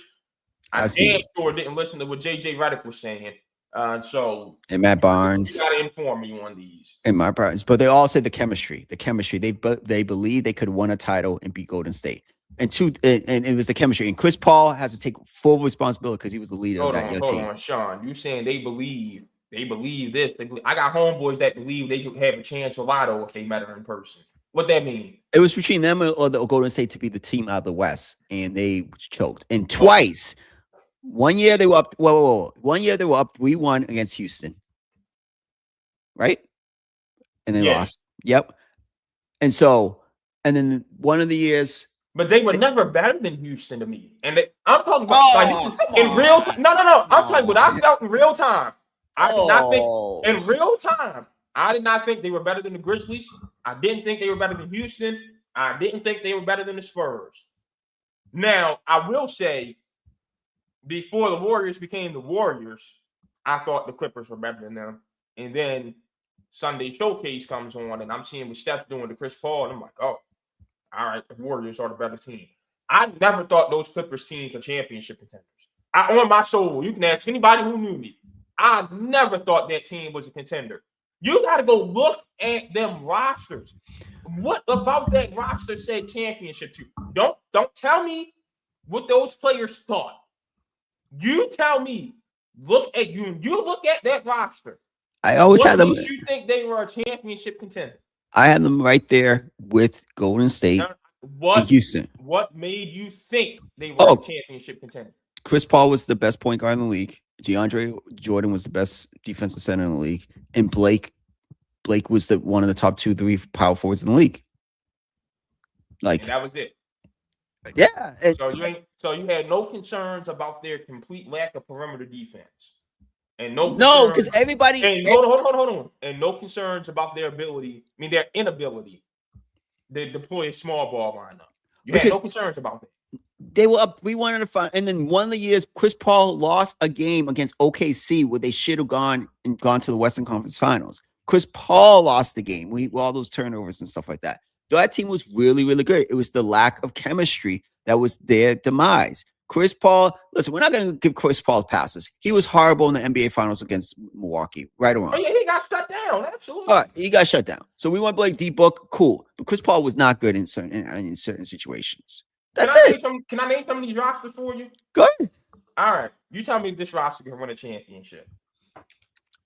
I damn sure didn't listen to what JJ Redick was saying. And Matt Barnes. You gotta inform me on these. And Matt Barnes, but they all said the chemistry. They believe they could win a title and beat Golden State. And it was the chemistry. And Chris Paul has to take full responsibility because he was the leader of that team. Hold on, Sean. You saying they believe this? I got homeboys that believe they could have a chance for Lotto if they met her in person. What that mean? It was between them or the Golden State to be the team out of the West, and they choked. And twice, 1 year they were up. Whoa. 1 year they were up 3-1 against Houston, right? And they lost. Yep. And then one of the years. But they were never better than Houston to me. And I'm talking about in real time. No. I'm telling you what I felt in real time. I did not think in real time. I did not think they were better than the Grizzlies. I didn't think they were better than Houston. I didn't think they were better than the Spurs. Now, I will say, before the Warriors became the Warriors, I thought the Clippers were better than them. And then Sunday Showcase comes on, and I'm seeing what Steph's doing to Chris Paul, and I'm like, oh, all right, the Warriors are the better team. I never thought those Clippers teams were championship contenders. On my soul, you can ask anybody who knew me. I never thought that team was a contender. You got to go look at them rosters. What about that roster said championship to? Don't tell me what those players thought. You tell me. Look at you. You look at that roster. I always had them. What made you think they were a championship contender? I had them right there with Golden State and Houston. What made you think they were a championship contender? Chris Paul was the best point guard in the league. DeAndre Jordan was the best defensive center in the league, and Blake was one of the top 2-3 power forwards in the league. And that was it. Yeah. So you had no concerns about their complete lack of perimeter defense, and no, because everybody. And hold on, and no concerns about their inability to deploy a small ball lineup. You had no concerns about that. They were up 3-1 in the final, and then one of the years, Chris Paul lost a game against OKC where they should have gone to the Western Conference Finals. Chris Paul lost the game with all those turnovers and stuff like that. That team was really, really good. It was the lack of chemistry that was their demise. Chris Paul, listen, we're not going to give Chris Paul passes. He was horrible in the NBA Finals against Milwaukee, right or wrong. Oh, yeah, he got shut down. Absolutely. All right, he got shut down. So we want Blake D-Book, cool. But Chris Paul was not good in certain situations. That's it. Can I name some of these rosters for you? Go ahead. All right. You tell me this roster can win a championship.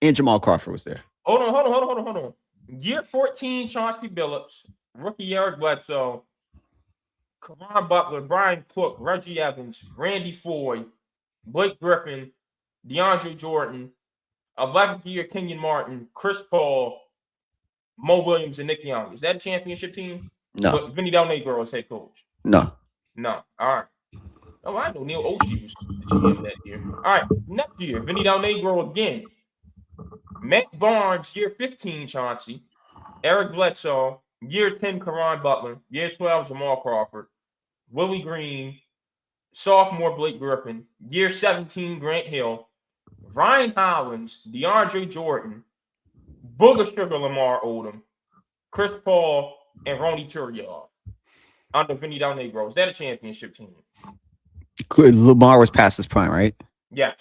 And Jamal Crawford was there. Hold on. Year 14, Chauncey Billups, rookie Eric Bledsoe, Caron Butler, Brian Cook, Reggie Evans, Randy Foye, Blake Griffin, DeAndre Jordan, 11th year Kenyon Martin, Chris Paul, Mo Williams, and Nick Young. Is that a championship team? No. With Vinny Del Negro as head coach? No. All right. Oh, I know Neil Oshie was the GM that year. All right. Next year, Vinny Del Negro again. Matt Barnes, year 15, Chauncey. Eric Bledsoe, year 10, Caron Butler. Year 12, Jamal Crawford. Willie Green, sophomore Blake Griffin. Year 17, Grant Hill. Ryan Hollins, DeAndre Jordan, Booger Sugar Lamar Odom, Chris Paul, and Ronnie Turiaf under Vinny Del Negro. Is that a championship team? Lamar was past his prime, right? Yes.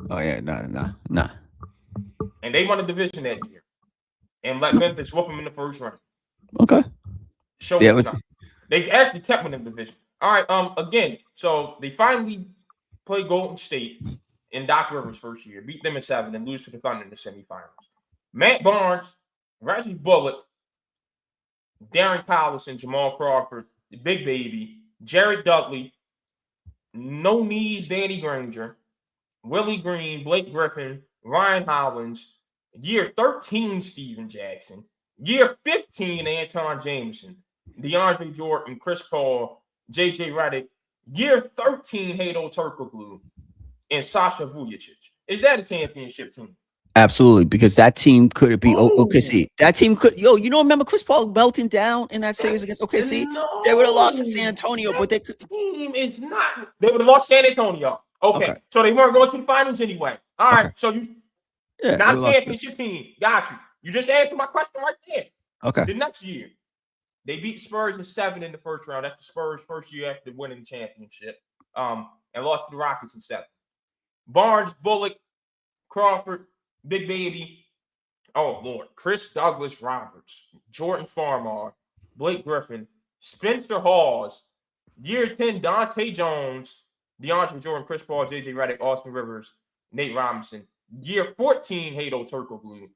Oh, yeah. No. And they won the division that year. And let Memphis whoop them in the first round. Okay. They actually kept winning the division. All right. Again, so they finally played Golden State in Doc Rivers' first year, beat them in 7, and lose to the Thunder in the semifinals. Matt Barnes, Reggie Bullock, Darren Collison, Jamal Crawford, the Big Baby, Jared Dudley, No Knees, Danny Granger, Willie Green, Blake Griffin, Ryan Hollins, year 13, Steven Jackson, year 15, Anton Jameson, DeAndre Jordan, Chris Paul, J.J. Redick, year 13, Hedo Turkoglu, and Sasha Vujacic. Is that a championship team? Absolutely, because that team could be OKC. That team could, you don't remember Chris Paul melting down in that series against OKC? No, they would have lost to San Antonio, but they could. Team is not. They would have lost San Antonio. Okay, so they weren't going to the finals anyway. All right, so not a championship team. Got you. You just answered my question right there. Okay. The next year, they beat Spurs in 7 in the first round. That's the Spurs' first year after winning the championship. And lost to the Rockets in 7. Barnes, Bullock, Crawford, Big Baby, oh Lord, Chris Douglas Roberts, Jordan Farmar, Blake Griffin, Spencer Hawes, year 10, Dante Jones, DeAndre Jordan, Chris Paul, J.J. Redick, Austin Rivers, Nate Robinson, year 14, Hedo Turkoglu,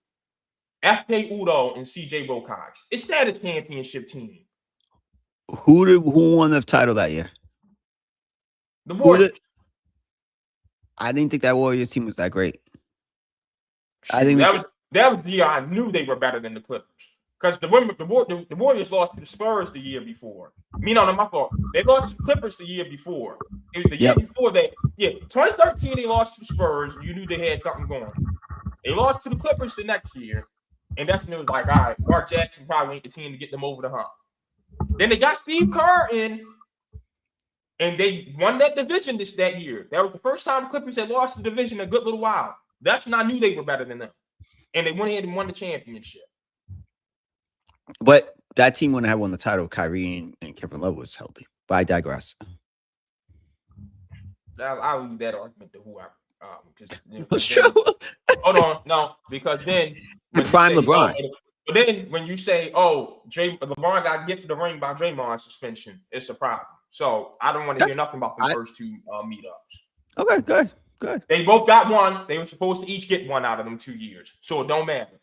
F.K. Udo, and C.J. Wilcox. Is that a championship team? Who won the title that year? The Warriors. I didn't think that Warriors team was that great. I think that was the year I knew they were better than the Clippers. Because the Warriors lost to the Spurs the year before. No, my fault. They lost to the Clippers the year before. It was the year before that. Yeah, 2013 they lost to the Spurs. You knew they had something going. They lost to the Clippers the next year. And that's when it was like, all right, Mark Jackson probably ain't the team to get them over the hump. Then they got Steve Kerr in. And they won that division that year. That was the first time the Clippers had lost the division a good little while. That's when I knew they were better than them. And they went ahead and won the championship. But that team wouldn't have won the title. Kyrie and Kevin Love was healthy. But I digress. I'll leave that argument to who I It's true. Hold on. No, because then prime LeBron. But then when you say, LeBron got gifted the ring by Draymond suspension, it's a problem. So I don't want to hear nothing about the first two meetups. Okay, good. They both got one. They were supposed to each get one out of them 2 years. So it don't matter.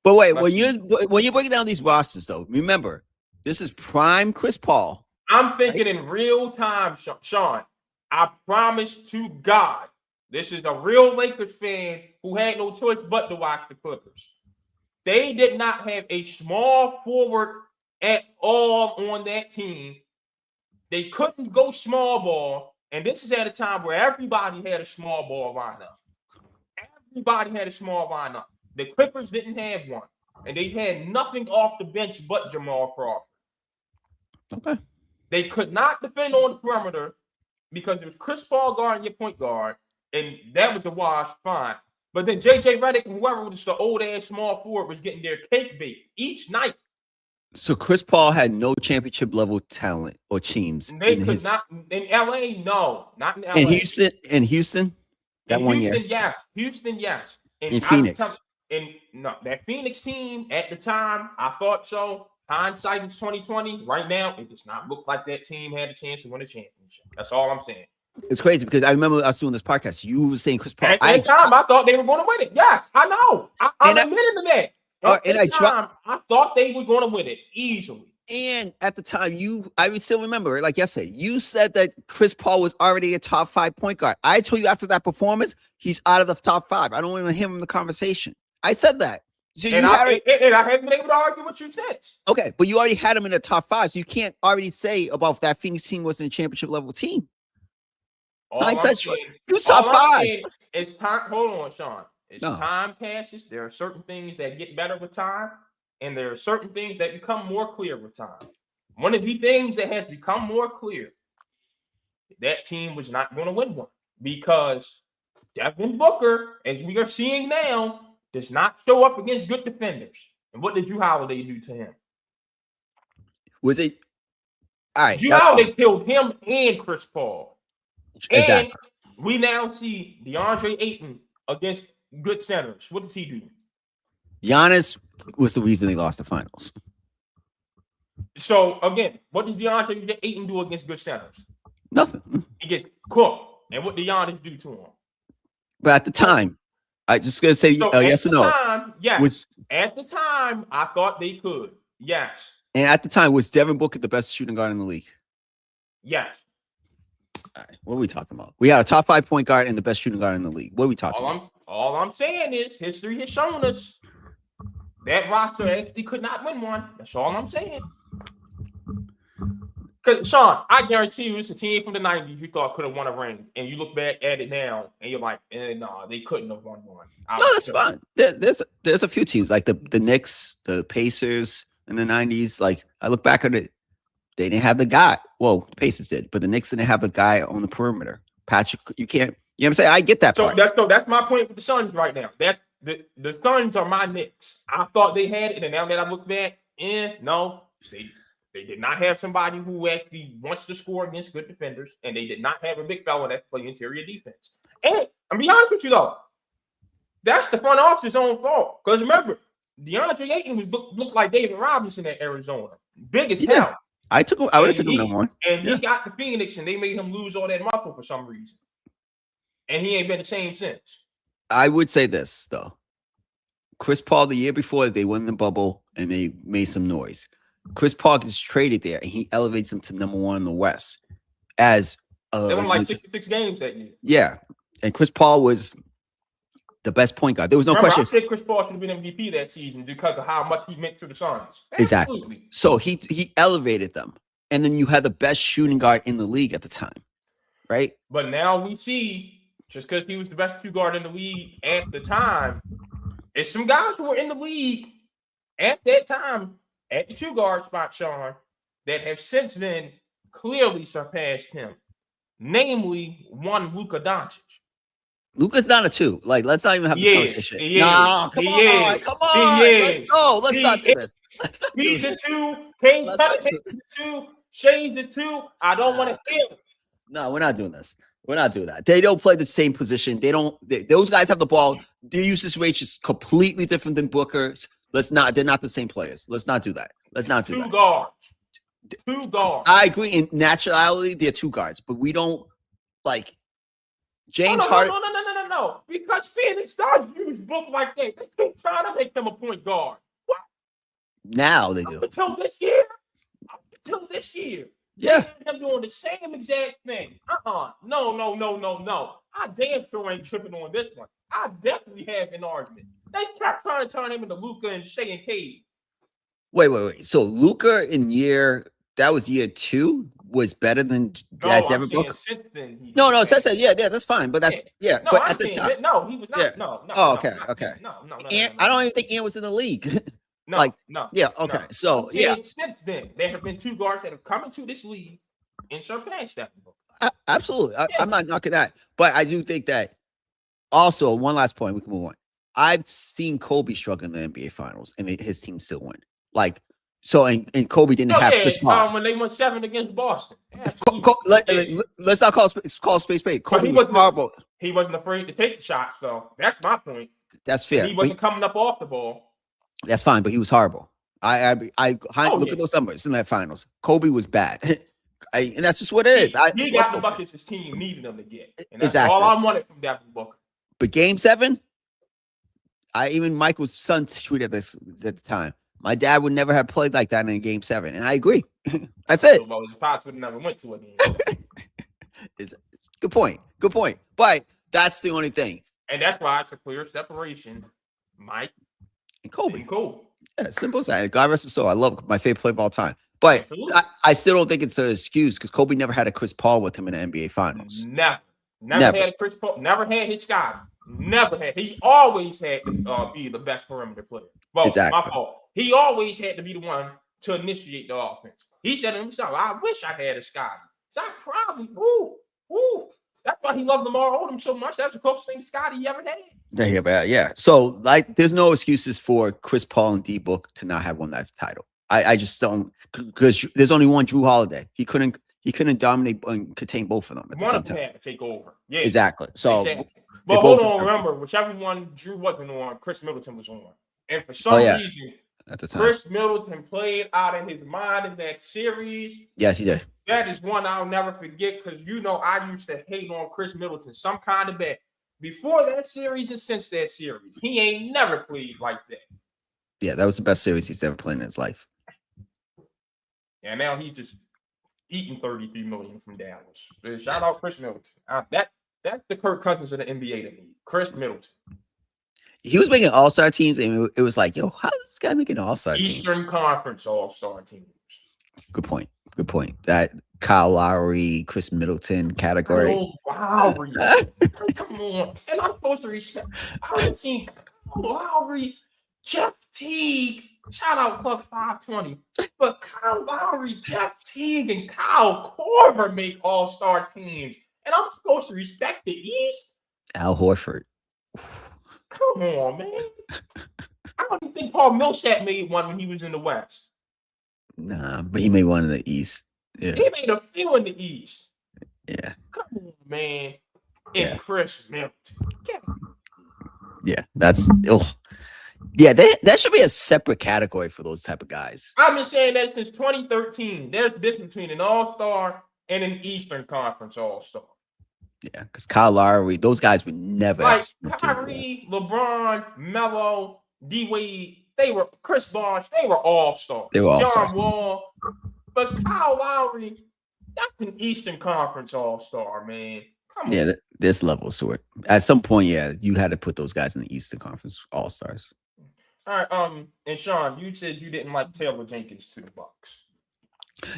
But wait, when you're breaking down these rosters, though, remember, this is prime Chris Paul. I'm thinking in real time, Sean. I promise to God, this is a real Lakers fan who had no choice but to watch the Clippers. They did not have a small forward at all on that team. They couldn't go small ball. And this is at a time where everybody had a small ball lineup. Everybody had a small lineup. The Clippers didn't have one. And they had nothing off the bench but Jamal Crawford. Okay. They could not defend on the perimeter because it was Chris Paul guarding your point guard. And that was a wash, fine. But then J.J. Redick and whoever was the old-ass small forward was getting their cake baked each night. So Chris Paul had no championship level talent or teams They in could his not in LA. No, not in in LA. Houston. In Houston, In that 1 year. Houston, yes. Houston, yes. And In I'm telling, Phoenix. and no, that Phoenix team at the time, I thought so. Hindsight is 2020. Right now, it does not look like that team had a chance to win a championship. That's all I'm saying. It's crazy because I remember us doing this podcast. You were saying Chris Paul. At that time, I thought they were going to win it. Yes, I know. I'm admitting to that. At that time, I thought they were going to win it easily. And at the time, I still remember, like yesterday, you said that Chris Paul was already a top 5 point guard. I told you after that performance, he's out of the top 5. I don't even hear him in the conversation. I said that. So and I haven't been able to argue with you since. Okay, but you already had him in the top 5, so you can't already say about that Phoenix team wasn't a championship level team. You top 5. It's time. Hold on, Sean. Time passes. There are certain things that get better with time, and there are certain things that become more clear with time. One of the things that has become more clear, that team was not going to win one because Devin Booker, as we are seeing now, does not show up against good defenders. And what did Drew Holiday do to him? Was it all right? Drew Holiday killed him and Chris Paul. Exactly. And we now see DeAndre Ayton against good centers. What does he do? Giannis was the reason they lost the finals. So again, what does DeAndre Ayton do against good centers? Nothing. He gets cooked. And what did Giannis do to him? But at the time, I just gonna say yes or no. Yes. At the time, I thought they could. Yes. And at the time, was Devin Booker the best shooting guard in the league? Yes. All right, what are we talking about? We had a top 5 point guard and the best shooting guard in the league. What are we talking about? All I'm saying is history has shown us that roster actually could not win one. That's all I'm saying. Because Sean, I guarantee you, it's a team from the 90s you thought could have won a ring, and you look back at it now, and you're like, no, they couldn't have won one. No, that's fine. There's a few teams like the Knicks, the Pacers in the 90s. Like I look back at it, they didn't have the guy. Well, Pacers did, but the Knicks didn't have the guy on the perimeter. Patrick, you can't. You know what I'm saying? I get that part. That's my point with the Suns right now. That's the Suns are my Knicks. I thought they had it, and now that I look back, no, they did not have somebody who actually wants to score against good defenders, and they did not have a big fella that play interior defense. And I'm be honest with you though, that's the front office's own fault. Because remember, DeAndre Ayton looked like David Robinson at Arizona, big as hell. I would have taken him that one. And he got the Phoenix, and they made him lose all that muscle for some reason. And he ain't been the same since. I would say this though. Chris Paul, the year before, they won the bubble and they made some noise. Chris Paul gets traded there and he elevates them to number 1 in the West. As they won like 66 games that year. Yeah. And Chris Paul was the best point guard. There was no question. I said Chris Paul should have been MVP that season because of how much he meant to the Suns. Exactly. Absolutely. So he elevated them. And then you had the best shooting guard in the league at the time. Right? But now we see, just because he was the best 2 guard in the league at the time, it's some guys who were in the league at that time at the 2 guard spot, Sean, that have since then clearly surpassed him. Namely, one Luka Doncic. Luka's not a 2. Like, let's not even have this conversation. No, come on. Let's go. Let's not do this. He's a 2. Kane Cunningham's a 2. Shay's a 2. I don't want to hear it. No, we're not doing this. We're not doing that. They don't play the same position. Those guys have the ball. Their usage rate is completely different than Booker's. They're not the same players. Let's not do that. Let's not do that. 2 guards. I agree. In naturality, they're 2 guards, but we don't like James Harden. No. Because Phoenix does use Book like that. They keep trying to make them a point guard. What? Now they do. Until this year. Yeah. They're doing the same exact thing. No. I damn sure ain't tripping on this one. I definitely have an argument. They kept trying to turn him into Luka and Shay and Cade. Wait. So Luka year 2 was better than Devin Booker? No, since then, yeah, that's fine. But that's No, but at the time. No, he was not. Yeah. No. Oh, okay. No. I don't even think Ant was in the league. No. Yeah, okay. No. So yeah. Since then, there have been 2 guards that have come into this league and surpassed that. Absolutely. I'm not knocking that. But I do think that also one last point, we can move on. I've seen Kobe struggle in the NBA finals and his team still win. Like So and Kobe didn't Oh have Chris Paul. yeah, when they won 7 against Boston. Absolutely. Let's not call space. Kobe But was horrible. He wasn't afraid to take the shots, though. That's my point. That's fair. He wasn't coming up off the ball. That's fine, but he was horrible. I look at those numbers in that finals. Kobe was bad. And that's just what it is. He got the buckets his team needed him to get. And that's exactly all I wanted from Devin Booker. But game 7, even Michael's son tweeted this at the time. My dad would never have played like that in game 7. And I agree. That's it. Well, his pops would never went to a game. It's good point. Good point. But that's the only thing. And that's why it's a clear separation. Mike and Kobe. Yeah, simple as that. God rest his soul. I love my favorite player of all time. But I still don't think it's an excuse because Kobe never had a Chris Paul with him in the NBA Finals. Never had a Chris Paul. Never had his guy. Never had. He always had to be the best perimeter player. Well, exactly. My fault. He always had to be the one to initiate the offense. He said to himself, "I wish I had a Scotty." So I probably, that's why he loved Lamar Odom so much. That's the closest thing Scotty he ever had. Yeah. So there's no excuses for Chris Paul and D Book to not have won that title. I just don't, because there's only one Drew Holiday. He couldn't dominate and contain both of them at the same time. Had to take over. Yeah, exactly. So, exactly. But hold on, remember, whichever one Drew wasn't on, Chris Middleton was on, and for some reason, at the time, Chris Middleton played out of his mind in that series. Yes, he did. That is one I'll never forget because I used to hate on Chris Middleton some kind of bad. Before that series and since that series, he ain't never played like that. Yeah, that was the best series he's ever played in his life. And now he's just eating $33 million from Dallas. Shout out Chris Middleton. That's the Kirk Cousins of the NBA to me. Chris Middleton. He was making all-star teams, and it was like, yo, how is this guy making all-star teams? Eastern Conference all-star teams. Good point. That Kyle Lowry, Chris Middleton category. Oh, Lowry. Come on. And I'm supposed to respect. I haven't seen Kyle Lowry, Jeff Teague. Shout out Club 520. But Kyle Lowry, Jeff Teague, and Kyle Korver make all-star teams. And I'm supposed to respect the East? Al Horford. Come on, man. I don't even think Paul Millsap made one when he was in the West. Nah, but he made one in the East. Yeah. He made a few in the East. Yeah. Come on, man. And Chris Middleton. Yeah, that's that should be a separate category for those type of guys. I've been saying that since 2013. There's a difference between an all-star and an Eastern Conference all-star. Yeah, because Kyle Lowry, those guys would never like Kyrie, LeBron, Melo, D-Wade, they were Chris Bosh, they were all-stars. They were all-stars. John Wall. But Kyle Lowry, that's an Eastern Conference all-star, man. Come on. Yeah, there's levels to it. At some point, you had to put those guys in the Eastern Conference all-stars. All right, and Sean, you said you didn't like Taylor Jenkins to the Bucks.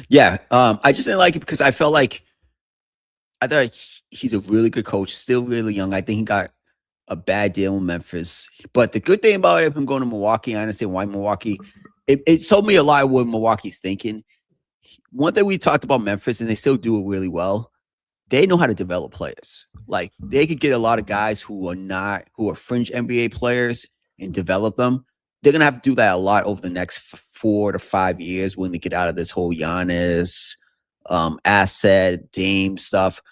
Yeah, I just didn't like it because I felt like I thought he's a really good coach, still really young. I think he got a bad deal in Memphis. But the good thing about him going to Milwaukee, I understand why Milwaukee, it told me a lot of what Milwaukee's thinking. One thing we talked about Memphis, and they still do it really well, they know how to develop players. Like, they could get a lot of guys who are fringe NBA players and develop them. They're going to have to do that a lot over the next 4 to 5 years when they get out of this whole Giannis asset, Dame stuff.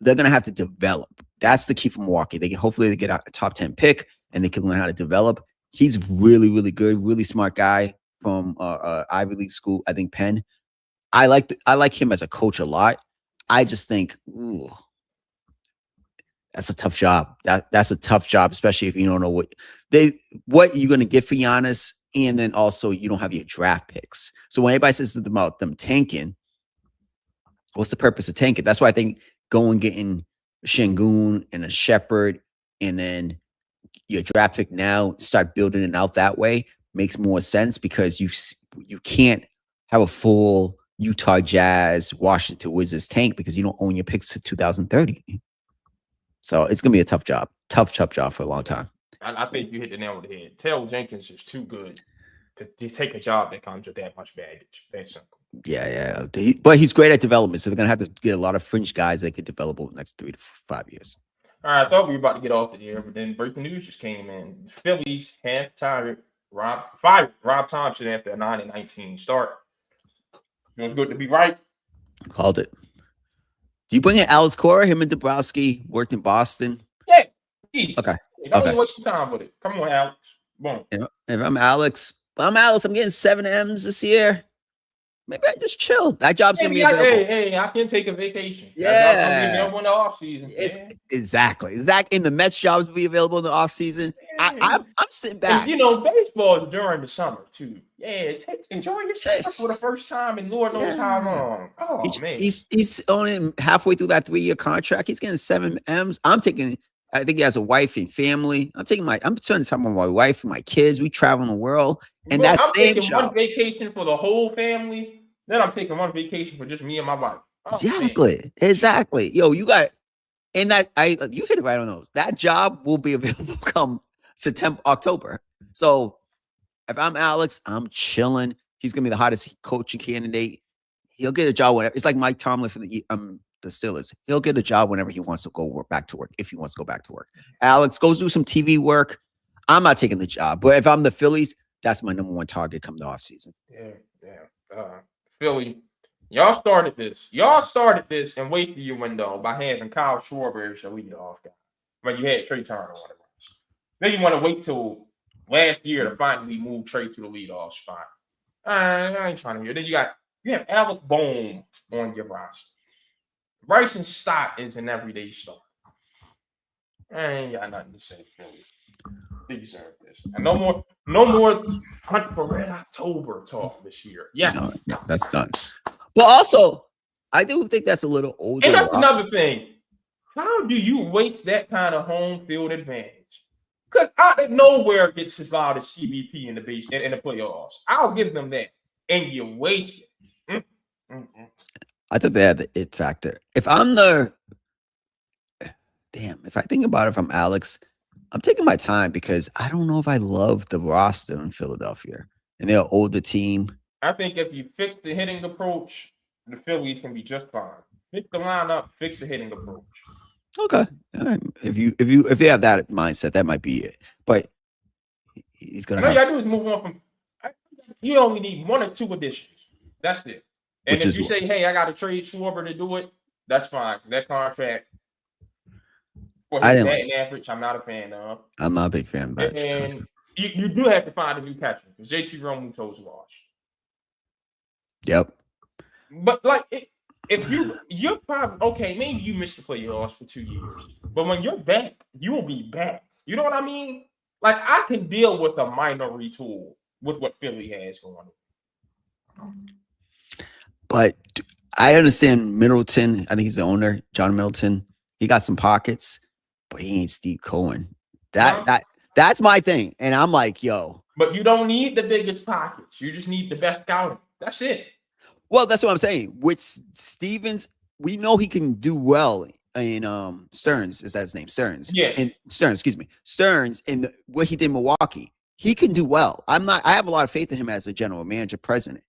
They're going to have to develop. That's the key for Milwaukee. Hopefully they get a top 10 pick and they can learn how to develop. He's really, really good, really smart guy from Ivy League school, I think Penn. I like him as a coach a lot. I just think, that's a tough job. That's a tough job, especially if you don't know what you're going to get for Giannis, and then also you don't have your draft picks. So when anybody says about them tanking, what's the purpose of tanking? That's why I think getting Şengün and a Shepherd, and then your draft pick now, start building it out that way makes more sense, because you can't have a full Utah Jazz, Washington Wizards tank because you don't own your picks to 2030. So it's going to be a tough job. Tough job for a long time. I think you hit the nail on the head. Taylor Jenkins is too good to take a job that comes with that much baggage. That's simple. Yeah. But he's great at development, so they're going to have to get a lot of fringe guys that could develop over the next 3 to 5 years. All right, I thought we were about to get off the air, but then breaking news just came in. The Phillies have tired Rob Thompson after a 9-19 start. Feels good to be right. Called it. Do you bring in Alex Cora? Him and Dabrowski worked in Boston. Yeah, easy. Okay. Don't even waste your time with it. Come on, Alex. Boom. If I'm Alex, I'm getting 7 M's this year. Maybe I just chill. That job's gonna be available. Hey, I can take a vacation. Yeah, that job's gonna be available in the off season. Exactly. And the Mets jobs will be available in the off season. I'm sitting back. And, baseball is during the summer too. Yeah, enjoy yourself for the first time in Lord knows how long. Oh man, he's only halfway through that 3-year contract. He's getting 7 M's. I think he has a wife and family. I'm spending time with my wife and my kids. We travel the world, and I'm taking one vacation for the whole family. Then I'm taking one vacation for just me and my wife. Oh, exactly. Yo, you got, and you hit it right on those. That job will be available come September, October. So if I'm Alex, I'm chilling. He's gonna be the hottest coaching candidate. He'll get a job whenever. It's like Mike Tomlin for the Steelers. He'll get a job whenever he wants to go back to work. If he wants to go back to work, Alex goes do some TV work. I'm not taking the job, but if I'm the Phillies, that's my number one target come the off season. Yeah. Philly, y'all started this and wasted your window by having Kyle Schwarber as your leadoff guy. When you had Trey Turner on it. Then you want to wait till last year to finally move Trey to the leadoff spot. I ain't trying to hear. Then you have Alec Bohm on your roster. Bryson Stott is an everyday star. I ain't got nothing to say, Philly. They deserve this. And no more Hunt for Red October talk this year. Yes. No, that's done. But also, I do think that's a little older. And that's another thing. How do you waste that kind of home field advantage? Because out of nowhere it gets as loud as CBP in the playoffs. I'll give them that. And you waste it. I thought they had the it factor. If I think about it, if I'm Alex, I'm taking my time because I don't know if I love the roster in Philadelphia. And they're an older team. I think if you fix the hitting approach, the Phillies can be just fine. Fix the lineup, fix the hitting approach. Okay. All right. If you have that mindset, that might be it. But he's gonna. All you gotta do is move on from. You only need 1 or 2 additions. That's it. And if you say, "Hey, I got to trade Schwarber to do it," that's fine. That contract. For his batting average, I'm not a fan of. I'm not a big fan of that. And you do have to find a new catcher because JT Realmuto's washed. Yep. But if you're probably okay, maybe you missed the playoffs for 2 years, but when you're back, you will be back. You know what I mean? Like I can deal with a minor retool with what Philly has going on. But I understand Middleton. I think he's the owner, John Middleton. He got some pockets. But he ain't Steve Cohen. That's my thing. And I'm like, yo. But you don't need the biggest pockets. You just need the best scouting. That's it. Well, that's what I'm saying. With Stevens, we know he can do well in Stearns. Is that his name? Stearns. Yeah. And Stearns, excuse me. Stearns in what he did in Milwaukee. He can do well. I have a lot of faith in him as a general manager, president.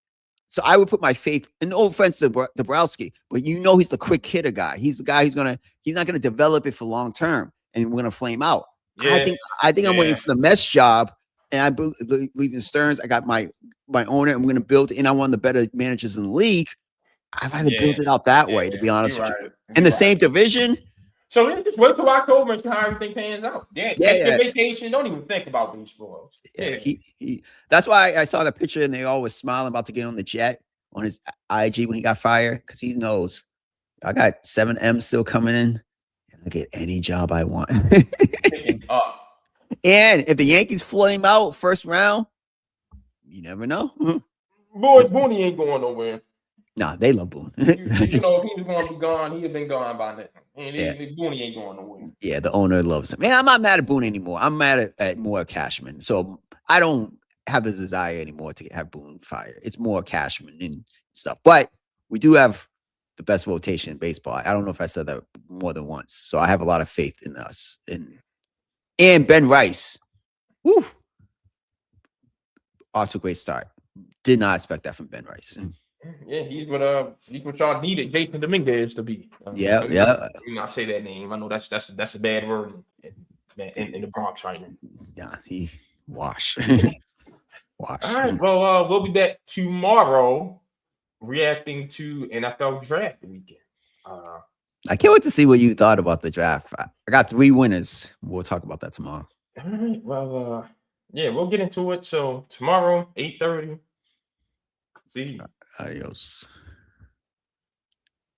So I would put my faith, and no offense to Dabrowski, but he's the quick hitter guy. He's the guy he's not gonna develop it for long term, and we're gonna flame out. Yeah. I think I'm waiting for the Mets job, and I believe in Stearns. I got my owner, and we're gonna build it, and I'm one of the better managers in the league. I'd rather build it out that way, to be honest with you. In the same division. So just wait till October and see how everything pans out. Take the vacation. Don't even think about baseball. That's why I saw the picture and they all was smiling about to get on the jet on his IG when he got fired because he knows I got 7 M's still coming in and I get any job I want. And if the Yankees flame out first round, you never know. Boy, Booney ain't going nowhere. Nah, they love Boone. If he was going to be gone, he'd have been gone by now. And Booney ain't going nowhere. Yeah, the owner loves him. Man, I'm not mad at Boone anymore. I'm mad at more Cashman. So I don't have the desire anymore to have Boone fired. It's more Cashman and stuff. But we do have the best rotation in baseball. I don't know if I said that more than once. So I have a lot of faith in us. And Ben Rice. Woo. Off to a great start. Did not expect that from Ben Rice. Yeah, he's what y'all needed Jason Dominguez to be. Yeah. You not say that name. I know that's a bad word in the Bronx right now. Yeah, he wash. Wash. All right. Well, we'll be back tomorrow reacting to NFL draft weekend. I can't wait to see what you thought about the draft. I got 3 winners. We'll talk about that tomorrow. All right. Well, yeah, we'll get into it. So tomorrow, 8:30. See you. Adios.